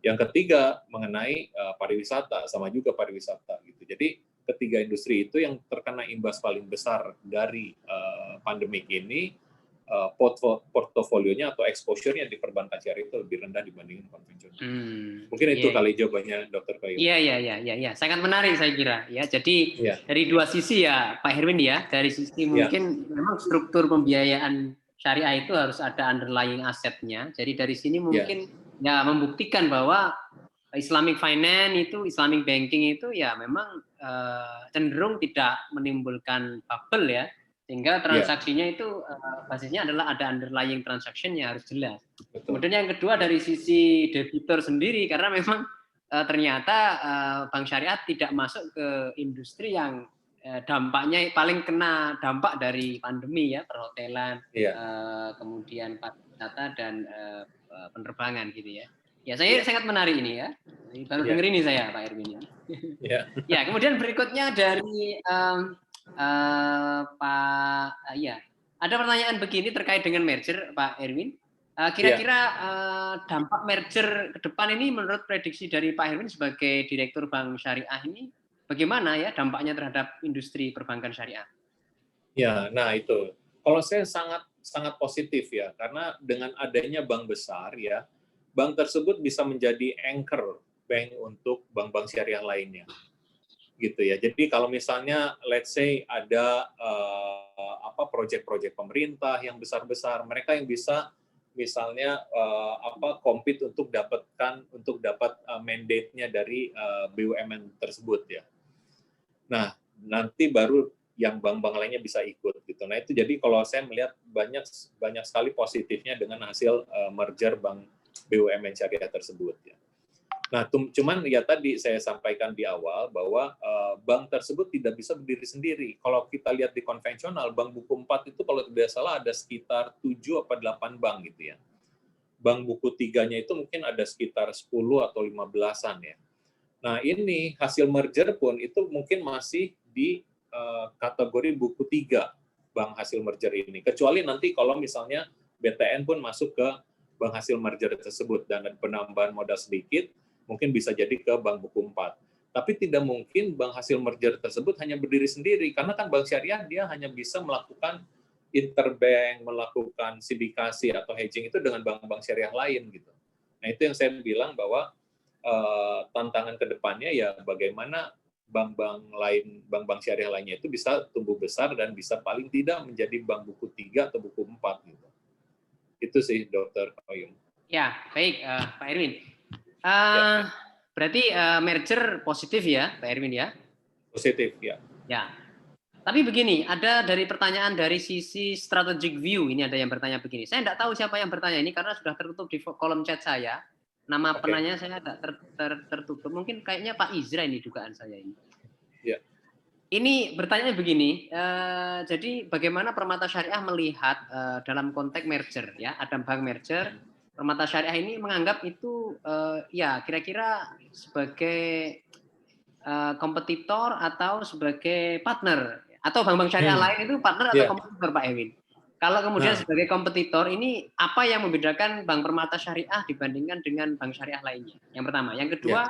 [SPEAKER 8] Yang ketiga mengenai pariwisata, sama juga pariwisata gitu. Jadi ketiga industri itu yang terkena imbas paling besar dari pandemik ini, portofolionya atau exposure-nya di perbankan syariah itu lebih rendah dibandingin konvensional. Mungkin itu kali jawabannya Dr. Qayyum.
[SPEAKER 7] Iya, sangat menarik saya kira. Ya, jadi
[SPEAKER 8] Iya.
[SPEAKER 7] dari dua sisi ya, Pak Herwin ya, dari sisi mungkin memang struktur pembiayaan syariah itu harus ada underlying asetnya. Jadi dari sini mungkin ya membuktikan bahwa Islamic finance itu, Islamic banking itu ya memang cenderung tidak menimbulkan bubble ya. Sehingga transaksinya itu basisnya adalah ada underlying transaction-nya harus jelas.
[SPEAKER 8] Betul.
[SPEAKER 7] Kemudian yang kedua dari sisi debitur sendiri, karena memang ternyata bank syariah tidak masuk ke industri yang dampaknya paling kena dampak dari pandemi ya, perhotelan, kemudian pariwisata dan penerbangan gitu ya. Ya saya sangat menarik ini ya. Baru denger ini saya Pak Erwin ini. Ya, kemudian berikutnya dari ada pertanyaan begini terkait dengan merger, Pak Erwin. Kira-kira dampak merger ke depan ini menurut prediksi dari Pak Erwin sebagai Direktur Bank Syariah ini, bagaimana ya dampaknya terhadap industri perbankan syariah?
[SPEAKER 8] Ya, nah itu. Kalau saya sangat positif ya, karena dengan adanya bank besar ya, bank tersebut bisa menjadi anchor bank untuk bank-bank syariah lainnya. Gitu ya. Jadi kalau misalnya let's say ada proyek-proyek pemerintah yang besar-besar, mereka yang bisa misalnya compete untuk dapat mandate-nya dari BUMN tersebut ya. Nah, nanti baru yang bank-bank lainnya bisa ikut gitu. Nah, itu jadi kalau saya melihat banyak sekali positifnya dengan hasil merger bank BUMN syariah tersebut ya. Nah, cuman ya tadi saya sampaikan di awal bahwa bank tersebut tidak bisa berdiri sendiri. Kalau kita lihat di konvensional, bank buku 4 itu kalau tidak salah ada sekitar 7 atau 8 bank gitu ya. Bank buku 3-nya itu mungkin ada sekitar 10 atau 15-an ya. Nah, ini hasil merger pun itu mungkin masih di kategori buku 3 bank hasil merger ini. Kecuali nanti kalau misalnya BTN pun masuk ke bank hasil merger tersebut dan ada penambahan modal sedikit, mungkin bisa jadi ke bank buku 4. Tapi tidak mungkin bank hasil merger tersebut hanya berdiri sendiri, karena kan bank syariah dia hanya bisa melakukan interbank, melakukan sindikasi atau hedging itu dengan bank-bank syariah lain gitu. Nah, itu yang saya bilang bahwa tantangan ke depannya ya bagaimana bank-bank syariah lainnya itu bisa tumbuh besar dan bisa paling tidak menjadi bank buku 3 atau buku 4 gitu. Itu sih Dr. Qayyum.
[SPEAKER 7] Ya, baik Pak Erwin. Berarti merger positif ya, Pak Erwin ya?
[SPEAKER 8] Positif ya.
[SPEAKER 7] Ya. Tapi begini, ada dari pertanyaan dari sisi strategic view, ini ada yang bertanya begini. Saya tidak tahu siapa yang bertanya ini karena sudah tertutup di kolom chat saya. Nama penanya saya agak tertutup. Mungkin kayaknya Pak Izra ini dugaan saya ini.
[SPEAKER 8] Ya.
[SPEAKER 7] Ini bertanya begini, jadi bagaimana Permata Syariah melihat dalam konteks merger ya, ada bank merger. Permata Syariah ini menganggap itu ya kira-kira sebagai kompetitor atau sebagai partner, atau bank-bank syariah lain itu partner atau kompetitor Pak Erwin. Kalau kemudian sebagai kompetitor ini apa yang membedakan Bank Permata Syariah dibandingkan dengan bank syariah lainnya? Yang pertama, yang kedua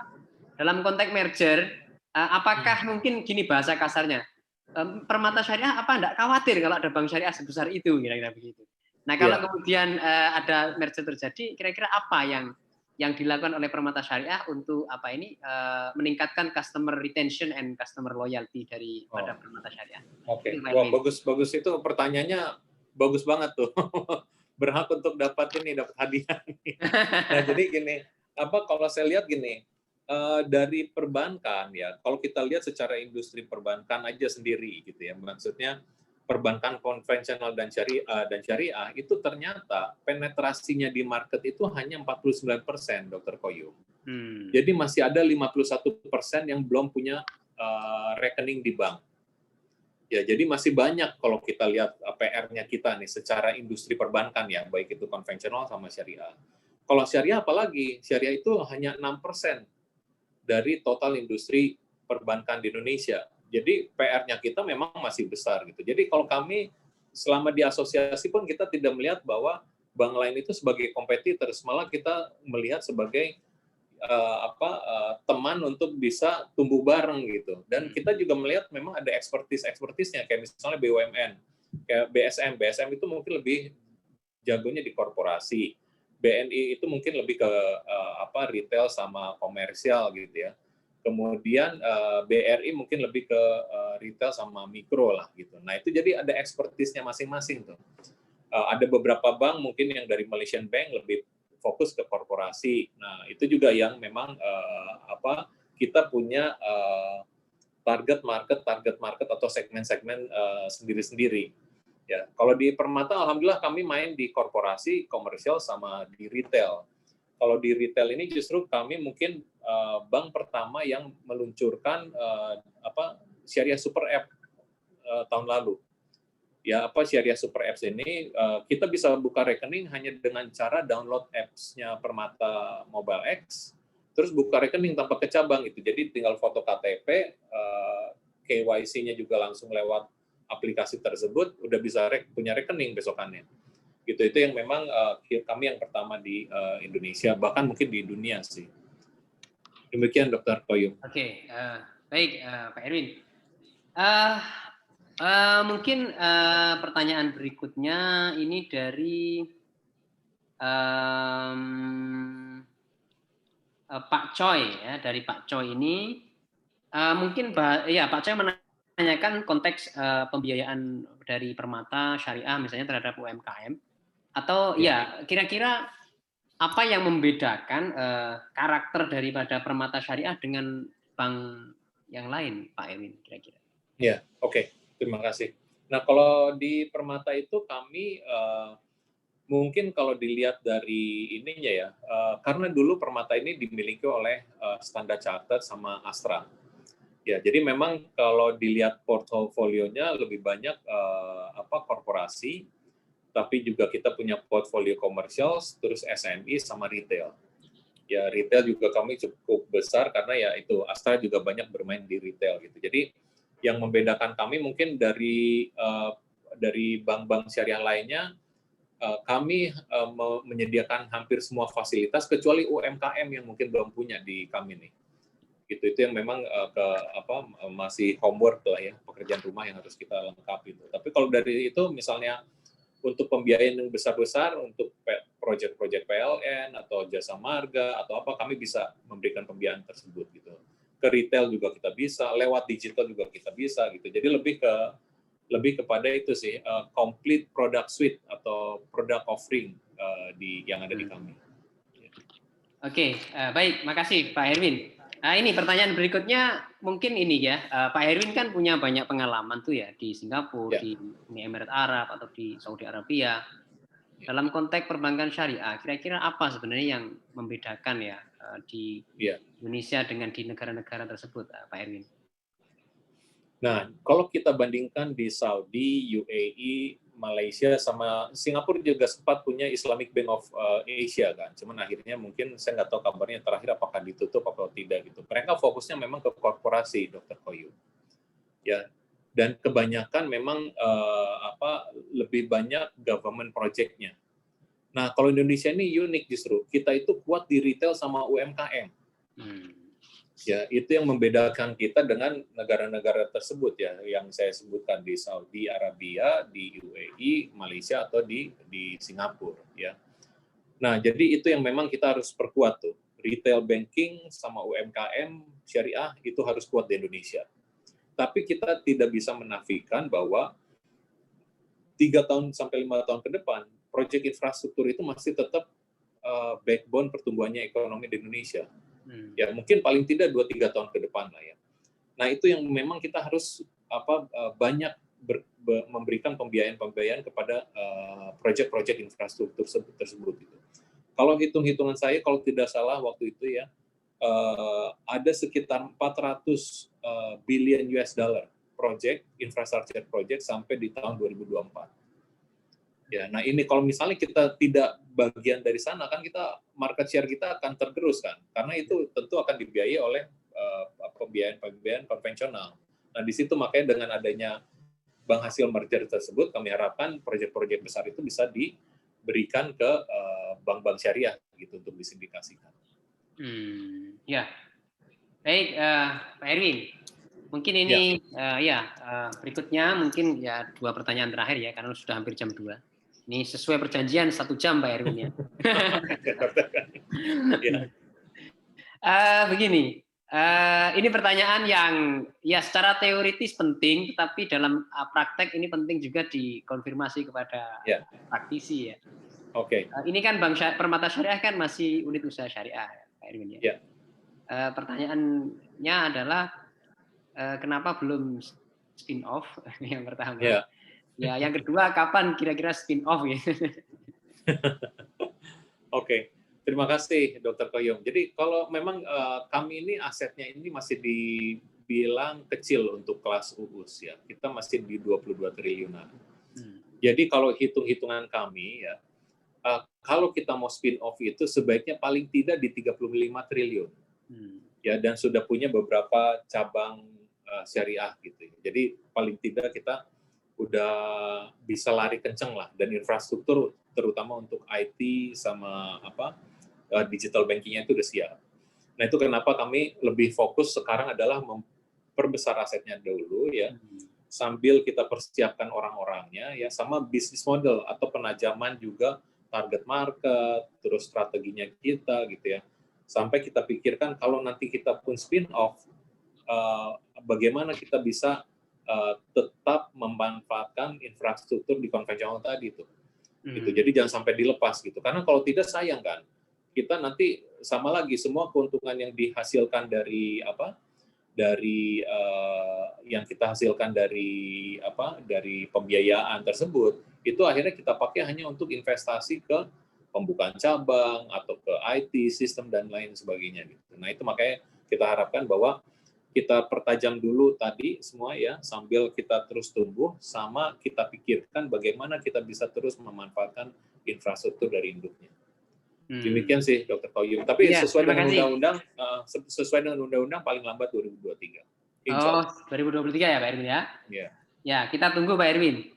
[SPEAKER 7] dalam konteks merger apakah mungkin gini bahasa kasarnya, Permata Syariah apa enggak khawatir kalau ada bank syariah sebesar itu, kira-kira begitu. Nah, kalau kemudian ada merger terjadi, kira-kira apa yang dilakukan oleh Permata Syariah untuk meningkatkan customer retention and customer loyalty dari pada Permata Syariah?
[SPEAKER 8] Oke. Wah, bagus itu pertanyaannya bagus banget tuh. Berhak untuk dapat hadiah. Nah, jadi gini, kalau saya lihat gini, dari perbankan ya, kalau kita lihat secara industri perbankan aja sendiri gitu ya, maksudnya perbankan konvensional dan syariah itu ternyata penetrasinya di market itu hanya 49%, Dr. Qayyum. Jadi masih ada 51% yang belum punya rekening di bank. Ya, jadi masih banyak kalau kita lihat PR-nya kita nih secara industri perbankan ya, baik itu konvensional sama syariah. Kalau syariah apalagi, syariah itu hanya 6% dari total industri perbankan di Indonesia. Jadi PR-nya kita memang masih besar gitu. Jadi kalau kami selama di asosiasi pun kita tidak melihat bahwa bank lain itu sebagai kompetitor, malah kita melihat sebagai teman untuk bisa tumbuh bareng gitu. Dan kita juga melihat memang ada expertise-nya kayak misalnya BUMN, kayak BSM itu mungkin lebih jagonya di korporasi. BNI itu mungkin lebih ke retail sama komersial gitu ya. Kemudian BRI mungkin lebih ke retail sama mikro lah gitu. Nah itu jadi ada expertise-nya masing-masing tuh. Ada beberapa bank mungkin yang dari Malaysian Bank lebih fokus ke korporasi. Nah itu juga yang memang kita punya target market atau segmen-segmen sendiri-sendiri. Ya, kalau di Permata, alhamdulillah kami main di korporasi, komersial, sama di retail. Kalau di retail ini justru kami mungkin bank pertama yang meluncurkan Syariah Super App tahun lalu. Ya, Syariah Super Apps ini kita bisa buka rekening hanya dengan cara download apps-nya Permata Mobile X, terus buka rekening tanpa ke cabang gitu. Jadi tinggal foto KTP, KYC-nya juga langsung lewat aplikasi tersebut, udah bisa punya rekening besokannya. Gitu, itu yang memang kami yang pertama di Indonesia, bahkan mungkin di dunia sih. Demikian Dr. Koyum.
[SPEAKER 7] Oke, baik Pak Erwin. Mungkin pertanyaan berikutnya ini dari Pak Choi ya, dari Pak Choi ini mungkin Pak Choi menanyakan konteks pembiayaan dari Permata Syariah misalnya terhadap UMKM atau ya kira-kira apa yang membedakan karakter daripada Permata Syariah dengan bank yang lain, Pak Erwin kira-kira?
[SPEAKER 8] Ya, oke. Terima kasih. Nah, kalau di Permata itu kami mungkin kalau dilihat dari ininya ya, karena dulu Permata ini dimiliki oleh Standard Chartered sama Astra. Ya, jadi memang kalau dilihat portofolionya lebih banyak korporasi, tapi juga kita punya portfolio komersial, terus SME sama retail. Ya, retail juga kami cukup besar karena ya itu Astra juga banyak bermain di retail gitu. Jadi yang membedakan kami mungkin dari bank-bank syariah lainnya, kami menyediakan hampir semua fasilitas kecuali UMKM yang mungkin belum punya di kami nih. Gitu, itu yang memang masih homework lah ya, pekerjaan rumah yang harus kita lengkapi itu. Tapi kalau dari itu misalnya untuk pembiayaan yang besar-besar untuk proyek-proyek PLN atau jasa marga atau apa, kami bisa memberikan pembiayaan tersebut gitu. Ke retail juga kita bisa, lewat digital juga kita bisa gitu. Jadi lebih kepada itu sih, complete product suite atau product offering yang ada di kami.
[SPEAKER 7] Oke, baik, makasih Pak Erwin. Nah, ini pertanyaan berikutnya mungkin ini ya, Pak Erwin kan punya banyak pengalaman tuh ya di Singapura, di Uni Emirat Arab atau di Saudi Arabia. Dalam konteks perbankan syariah, kira-kira apa sebenarnya yang membedakan ya di Indonesia dengan di negara-negara tersebut, Pak Erwin?
[SPEAKER 8] Nah, kalau kita bandingkan di Saudi, UAE, Malaysia, sama Singapura juga sempat punya Islamic Bank of Asia kan. Cuman akhirnya mungkin saya nggak tahu kabarnya terakhir apakah ditutup atau tidak gitu. Mereka fokusnya memang ke korporasi, Dr. Koyu. Ya, dan kebanyakan memang lebih banyak government project-nya. Nah, kalau Indonesia ini unik justru. Kita itu kuat di retail sama UMKM. Ya, itu yang membedakan kita dengan negara-negara tersebut ya, yang saya sebutkan di Saudi Arabia, di UAE, Malaysia atau di Singapura ya. Nah, jadi itu yang memang kita harus perkuat tuh. Retail banking sama UMKM syariah itu harus kuat di Indonesia. Tapi kita tidak bisa menafikan bahwa 3 tahun sampai 5 tahun ke depan, proyek infrastruktur itu masih tetap backbone pertumbuhannya ekonomi di Indonesia. Ya mungkin paling tidak 2-3 tahun ke depan lah ya. Nah itu yang memang kita harus banyak memberikan pembiayaan kepada proyek-proyek infrastruktur tersebut gitu. Kalau hitung-hitungan saya kalau tidak salah waktu itu ya ada sekitar 400 billion US dollar proyek infrastruktur proyek sampai di tahun 2024. Ya, nah ini kalau misalnya kita tidak bagian dari sana kan kita market share kita akan tergerus kan, karena itu tentu akan dibiayai oleh pembiayaan konvensional. Nah di situ makanya dengan adanya bank hasil merger tersebut kami harapkan proyek-proyek besar itu bisa diberikan ke bank-bank syariah gitu untuk disindikasikan.
[SPEAKER 7] Ya, baik Pak Erwin. Mungkin ini berikutnya mungkin ya 2 pertanyaan terakhir ya karena sudah hampir jam 2. Ini sesuai perjanjian 1 jam Pak Erwin ya. Begini, ini pertanyaan yang ya secara teoritis penting, tetapi dalam praktek ini penting juga dikonfirmasi kepada praktisi ya.
[SPEAKER 8] Oke.
[SPEAKER 7] Ini kan Bank Permata Syariah kan masih unit usaha syariah, Pak Erwin ya. Pertanyaannya adalah kenapa belum spin off yang pertama. Ya, yang kedua kapan kira-kira spin off ya?
[SPEAKER 8] Oke. Terima kasih Dr. Koyong. Jadi kalau memang kami ini asetnya ini masih dibilang kecil untuk kelas UUS ya. Kita masih di 22 triliunan. Jadi kalau hitung-hitungan kami ya, kalau kita mau spin off itu sebaiknya paling tidak di 35 triliun. Ya, dan sudah punya beberapa cabang syariah gitu. Jadi paling tidak kita udah bisa lari kenceng lah, dan infrastruktur terutama untuk IT sama digital bankingnya itu udah siap. Nah itu kenapa kami lebih fokus sekarang adalah memperbesar asetnya dulu ya, sambil kita persiapkan orang-orangnya ya, sama bisnis model atau penajaman juga target market, terus strateginya kita gitu ya, sampai kita pikirkan kalau nanti kita pun spin off, bagaimana kita bisa tetap memanfaatkan infrastruktur di konvensional tadi itu. Gitu. Jadi jangan sampai dilepas gitu. Karena kalau tidak sayang kan, kita nanti sama lagi semua keuntungan yang dihasilkan dari yang kita hasilkan dari pembiayaan tersebut itu akhirnya kita pakai hanya untuk investasi ke pembukaan cabang atau ke IT sistem dan lain sebagainya gitu. Nah itu makanya kita harapkan bahwa kita pertajam dulu tadi semua ya, sambil kita terus tumbuh, sama kita pikirkan bagaimana kita bisa terus memanfaatkan infrastruktur dari induknya. Demikian sih Dr. Koyum. Tapi sesuai dengan undang-undang paling lambat 2023.
[SPEAKER 7] Oh, 2023 ya Pak Erwin ya?
[SPEAKER 8] Iya.
[SPEAKER 7] Ya, kita tunggu Pak Erwin.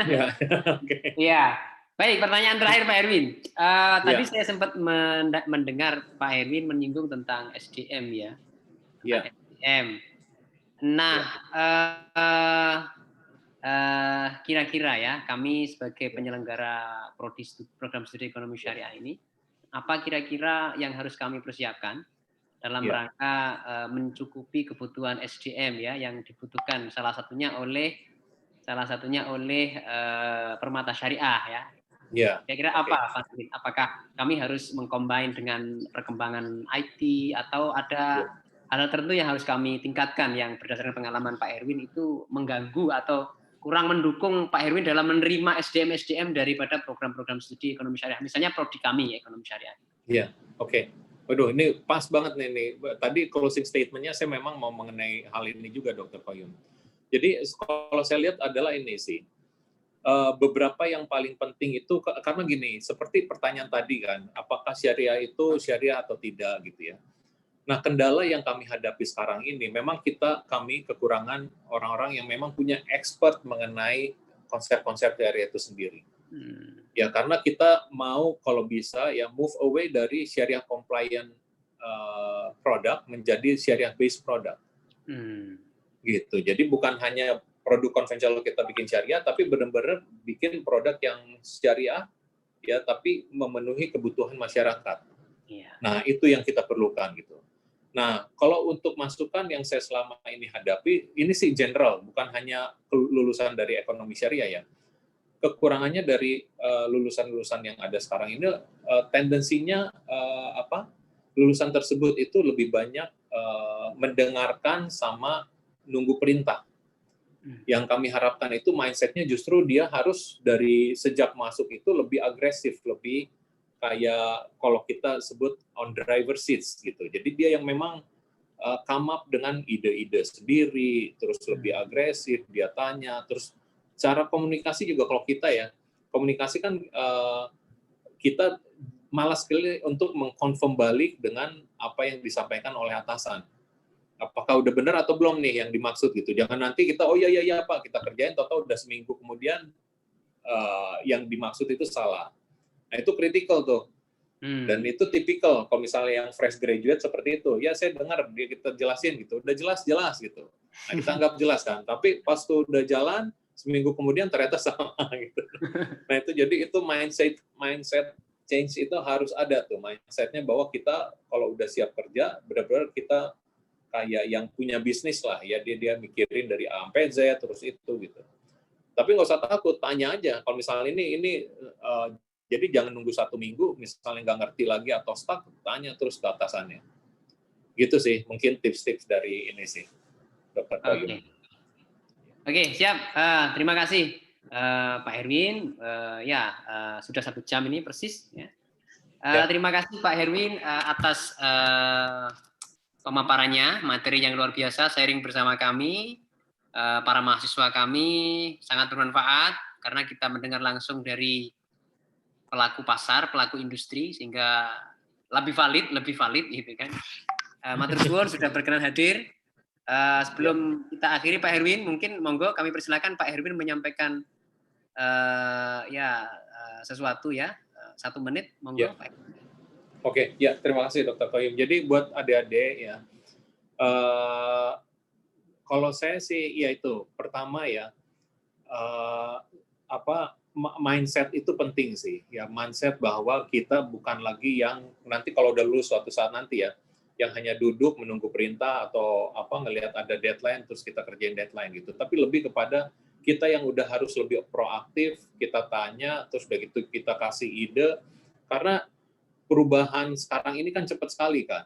[SPEAKER 8] Ya, oke.
[SPEAKER 7] Iya. Baik, pertanyaan terakhir Pak Erwin. Tadi saya sempat mendengar Pak Erwin menyinggung tentang SDM ya.
[SPEAKER 8] Iya.
[SPEAKER 7] SDM. Nah, kira-kira ya, kami sebagai penyelenggara program studi ekonomi syariah ini, apa kira-kira yang harus kami persiapkan dalam rangka mencukupi kebutuhan SDM ya, yang dibutuhkan salah satunya oleh Permata Syariah ya. Kira-kira apa, Pak Erwin? Apakah kami harus mengcombine dengan perkembangan IT atau ada hal tertentu yang harus kami tingkatkan yang berdasarkan pengalaman Pak Erwin itu mengganggu atau kurang mendukung Pak Erwin dalam menerima SDM daripada program-program studi ekonomi syariah, misalnya prodi kami ekonomi syariah. Iya,
[SPEAKER 8] oke. Waduh, ini pas banget nih. Tadi closing statement-nya saya memang mau mengenai hal ini juga, Dr. Koyum. Jadi kalau saya lihat adalah ini sih, beberapa yang paling penting itu karena gini, seperti pertanyaan tadi kan, apakah syariah itu syariah atau tidak gitu ya. Nah, kendala yang kami hadapi sekarang ini, memang kami kekurangan orang-orang yang memang punya expert mengenai konsep-konsep syariah itu sendiri. Ya, karena kita mau kalau bisa ya move away dari syariah compliant product menjadi syariah based product. Gitu. Jadi bukan hanya produk konvensional kita bikin syariah, tapi benar-benar bikin produk yang syariah ya, tapi memenuhi kebutuhan masyarakat. Nah, itu yang kita perlukan gitu. Nah, kalau untuk masukan yang saya selama ini hadapi, ini sih general, bukan hanya lulusan dari ekonomi syariah ya. Kekurangannya dari lulusan-lulusan yang ada sekarang ini, tendensinya lulusan tersebut itu lebih banyak mendengarkan sama nunggu perintah. Yang kami harapkan itu mindset-nya justru dia harus dari sejak masuk itu lebih agresif, lebih kayak kalau kita sebut on driver seats gitu. Jadi dia yang memang come up dengan ide-ide sendiri, terus lebih agresif, dia tanya, terus cara komunikasi juga kalau kita ya, komunikasi kan kita malas sekali untuk mengkonfirm balik dengan apa yang disampaikan oleh atasan. Apakah udah benar atau belum nih yang dimaksud gitu. Jangan nanti kita, oh iya Pak, kita kerjain, tahu-tahu udah seminggu kemudian yang dimaksud itu salah. Nah, itu kritikal tuh. Dan itu tipikal kalau misalnya yang fresh graduate seperti itu. Ya, saya dengar dia kita jelasin gitu. Udah jelas gitu. Nah, kita anggap jelas kan. Tapi pas tuh udah jalan, seminggu kemudian ternyata sama gitu. Nah itu jadi itu mindset change itu harus ada tuh, mindsetnya bahwa kita kalau udah siap kerja benar-benar kita kayak yang punya bisnis lah ya, dia mikirin dari A sampai Z terus itu gitu. Tapi nggak usah takut, tanya aja. Kalau misalnya ini jadi jangan nunggu 1 minggu, misalnya nggak ngerti lagi atau stuck, tanya terus ke atasannya. Gitu sih, mungkin tips-tips dari ini sih, Dr. Koyum.
[SPEAKER 7] Oke, siap. Terima kasih Pak Herwin. Sudah 1 jam ini persis. Ya. Terima kasih Pak Herwin atas pemaparannya, materi yang luar biasa, sharing bersama kami. Para mahasiswa kami sangat bermanfaat karena kita mendengar langsung dari pelaku pasar, pelaku industri, sehingga lebih valid gitu kan. Matur suwun sudah berkenan hadir. Sebelum kita akhiri Pak Herwin, mungkin monggo kami persilakan Pak Herwin menyampaikan sesuatu ya, 1 menit, monggo Pak.
[SPEAKER 8] Oke, ya terima kasih Dr. Koyum. Jadi buat adik-adik ya, kalau saya sih ya itu pertama ya mindset itu penting sih ya, mindset bahwa kita bukan lagi yang nanti kalau udah lulus suatu saat nanti ya yang hanya duduk menunggu perintah atau ngelihat ada deadline terus kita kerjain deadline gitu, tapi lebih kepada kita yang udah harus lebih proaktif, kita tanya terus udah gitu kita kasih ide, karena perubahan sekarang ini kan cepat sekali kan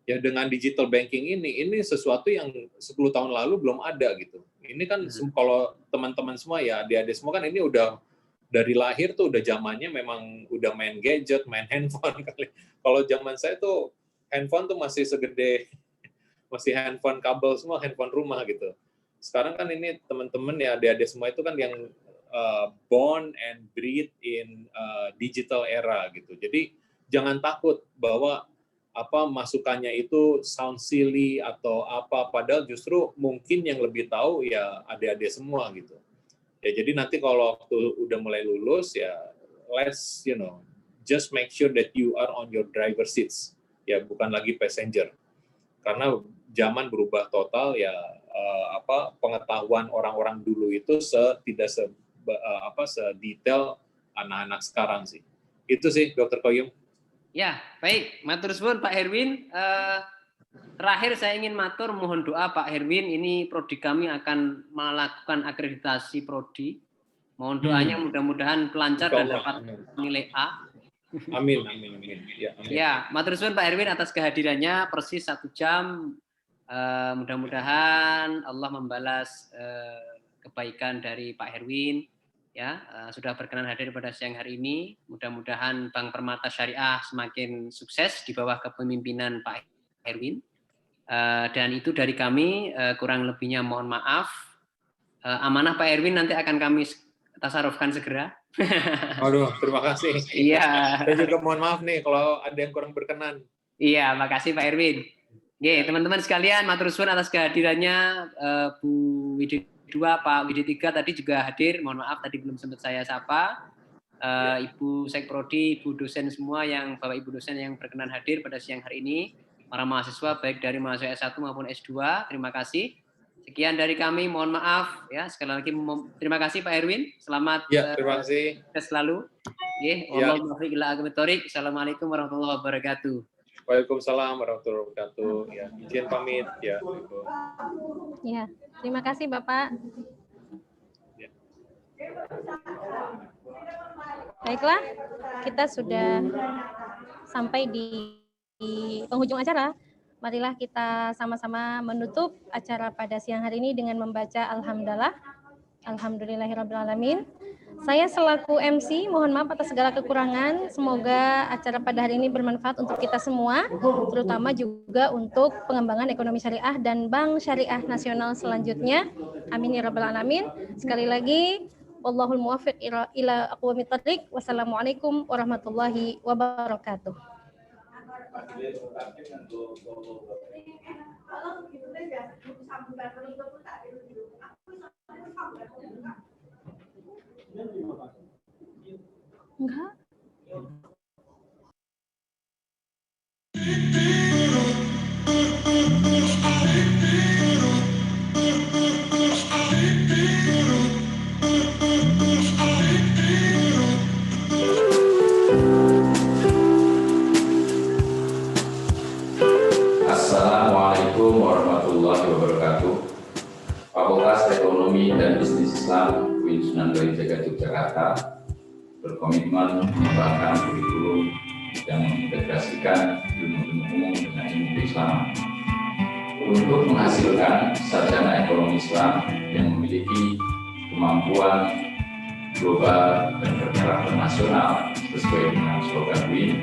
[SPEAKER 8] ya, dengan digital banking ini sesuatu yang 10 tahun lalu belum ada gitu. Ini kan kalau teman-teman semua ya, adik-adik semua kan ini udah dari lahir tuh udah zamannya memang udah main gadget, main handphone kali. Kalau zaman saya tuh handphone tuh masih segede, masih handphone kabel semua, handphone rumah gitu. Sekarang kan ini teman-teman ya, adik-adik semua itu kan yang born and breed in digital era gitu. Jadi jangan takut bahwa masukannya itu sound silly atau apa, padahal justru mungkin yang lebih tahu ya adik-adik semua gitu. Ya jadi nanti kalau waktu udah mulai lulus ya let's just make sure that you are on your driver seats ya, bukan lagi passenger. Karena zaman berubah total ya, pengetahuan orang-orang dulu itu tidak sedetail anak-anak sekarang sih. Itu sih Dr. Koyum.
[SPEAKER 7] Ya, baik. Matur suwun Pak Herwin. Terakhir saya ingin matur mohon doa Pak Herwin, ini prodi kami akan melakukan akreditasi prodi. Mohon doanya mudah-mudahan lancar dan dapat nilai A.
[SPEAKER 8] Amin.
[SPEAKER 7] Ya, matur suwun Pak Herwin atas kehadirannya persis 1 jam. Mudah-mudahan Allah membalas kebaikan dari Pak Herwin. Ya, sudah berkenan hadir pada siang hari ini. Mudah-mudahan Bank Permata Syariah semakin sukses di bawah kepemimpinan Pak Herwin. Dan itu dari kami, kurang lebihnya mohon maaf. Amanah Pak Herwin nanti akan kami tasarufkan segera.
[SPEAKER 8] Aduh, terima kasih.
[SPEAKER 7] Iya.
[SPEAKER 8] Saya juga mohon maaf nih kalau ada yang kurang berkenan.
[SPEAKER 7] Iya, makasih Pak Herwin. Oke, teman-teman sekalian, matur suwun atas kehadirannya Bu Widi 2, Pak Widi 3 tadi juga hadir. Mohon maaf tadi belum sempat saya sapa. Ibu Sekprodi, Ibu dosen semua yang Bapak Ibu dosen yang berkenan hadir pada siang hari ini. Para mahasiswa baik dari mahasiswa S1 maupun S2, terima kasih. Sekian dari kami, mohon maaf ya. Sekali lagi terima kasih Pak Herwin. Selamat
[SPEAKER 8] terima kasih.
[SPEAKER 7] Selalu. Assalamualaikum warahmatullahi wabarakatuh.
[SPEAKER 8] Waalaikumsalam warahmatullahi wabarakatuh. Ya, izin pamit ya.
[SPEAKER 3] Ya, terima kasih Bapak.
[SPEAKER 8] Ya.
[SPEAKER 3] Baiklah, kita sudah sampai di penghujung acara. Marilah kita sama-sama menutup acara pada siang hari ini dengan membaca Alhamdulillahirrabbilalamin. Saya selaku MC mohon maaf atas segala kekurangan. Semoga acara pada hari ini bermanfaat untuk kita semua, terutama juga untuk pengembangan ekonomi syariah dan Bank Syariah Nasional selanjutnya. Amin ya rabbal alamin. Sekali lagi, wallahul muwaffiq ila aqwamit thoriq. Wassalamualaikum warahmatullahi wabarakatuh. Enggak.
[SPEAKER 9] Jakarta berkomitmen mengembangkan kurikulum yang mengintegrasikan ilmu-ilmu umum dengan ilmu keislaman untuk menghasilkan sarjana ekonomi Islam yang memiliki kemampuan global dan berkarakter nasional sesuai dengan slogan WIN,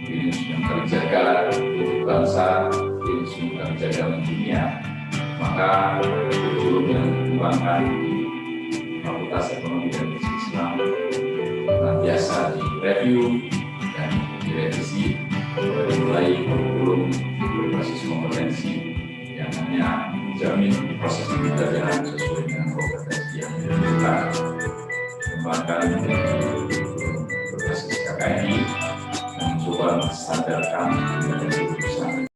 [SPEAKER 9] Indonesia kali jaga untuk bangsa, Indonesia kali jaga mendunia. Maka kurikulum yang dikembangkan di Fakultas Ekonomi dan Bisnis Islam senantiasa direview dan direvisi dari mulai kurikulum berbasis kompetensi yang hanya menjamin proses pembelajaran sesuai dengan kompetensi yang dibutuhkan, kembangkan kurikulum berbasis KKNI yang mencoba menstandarkan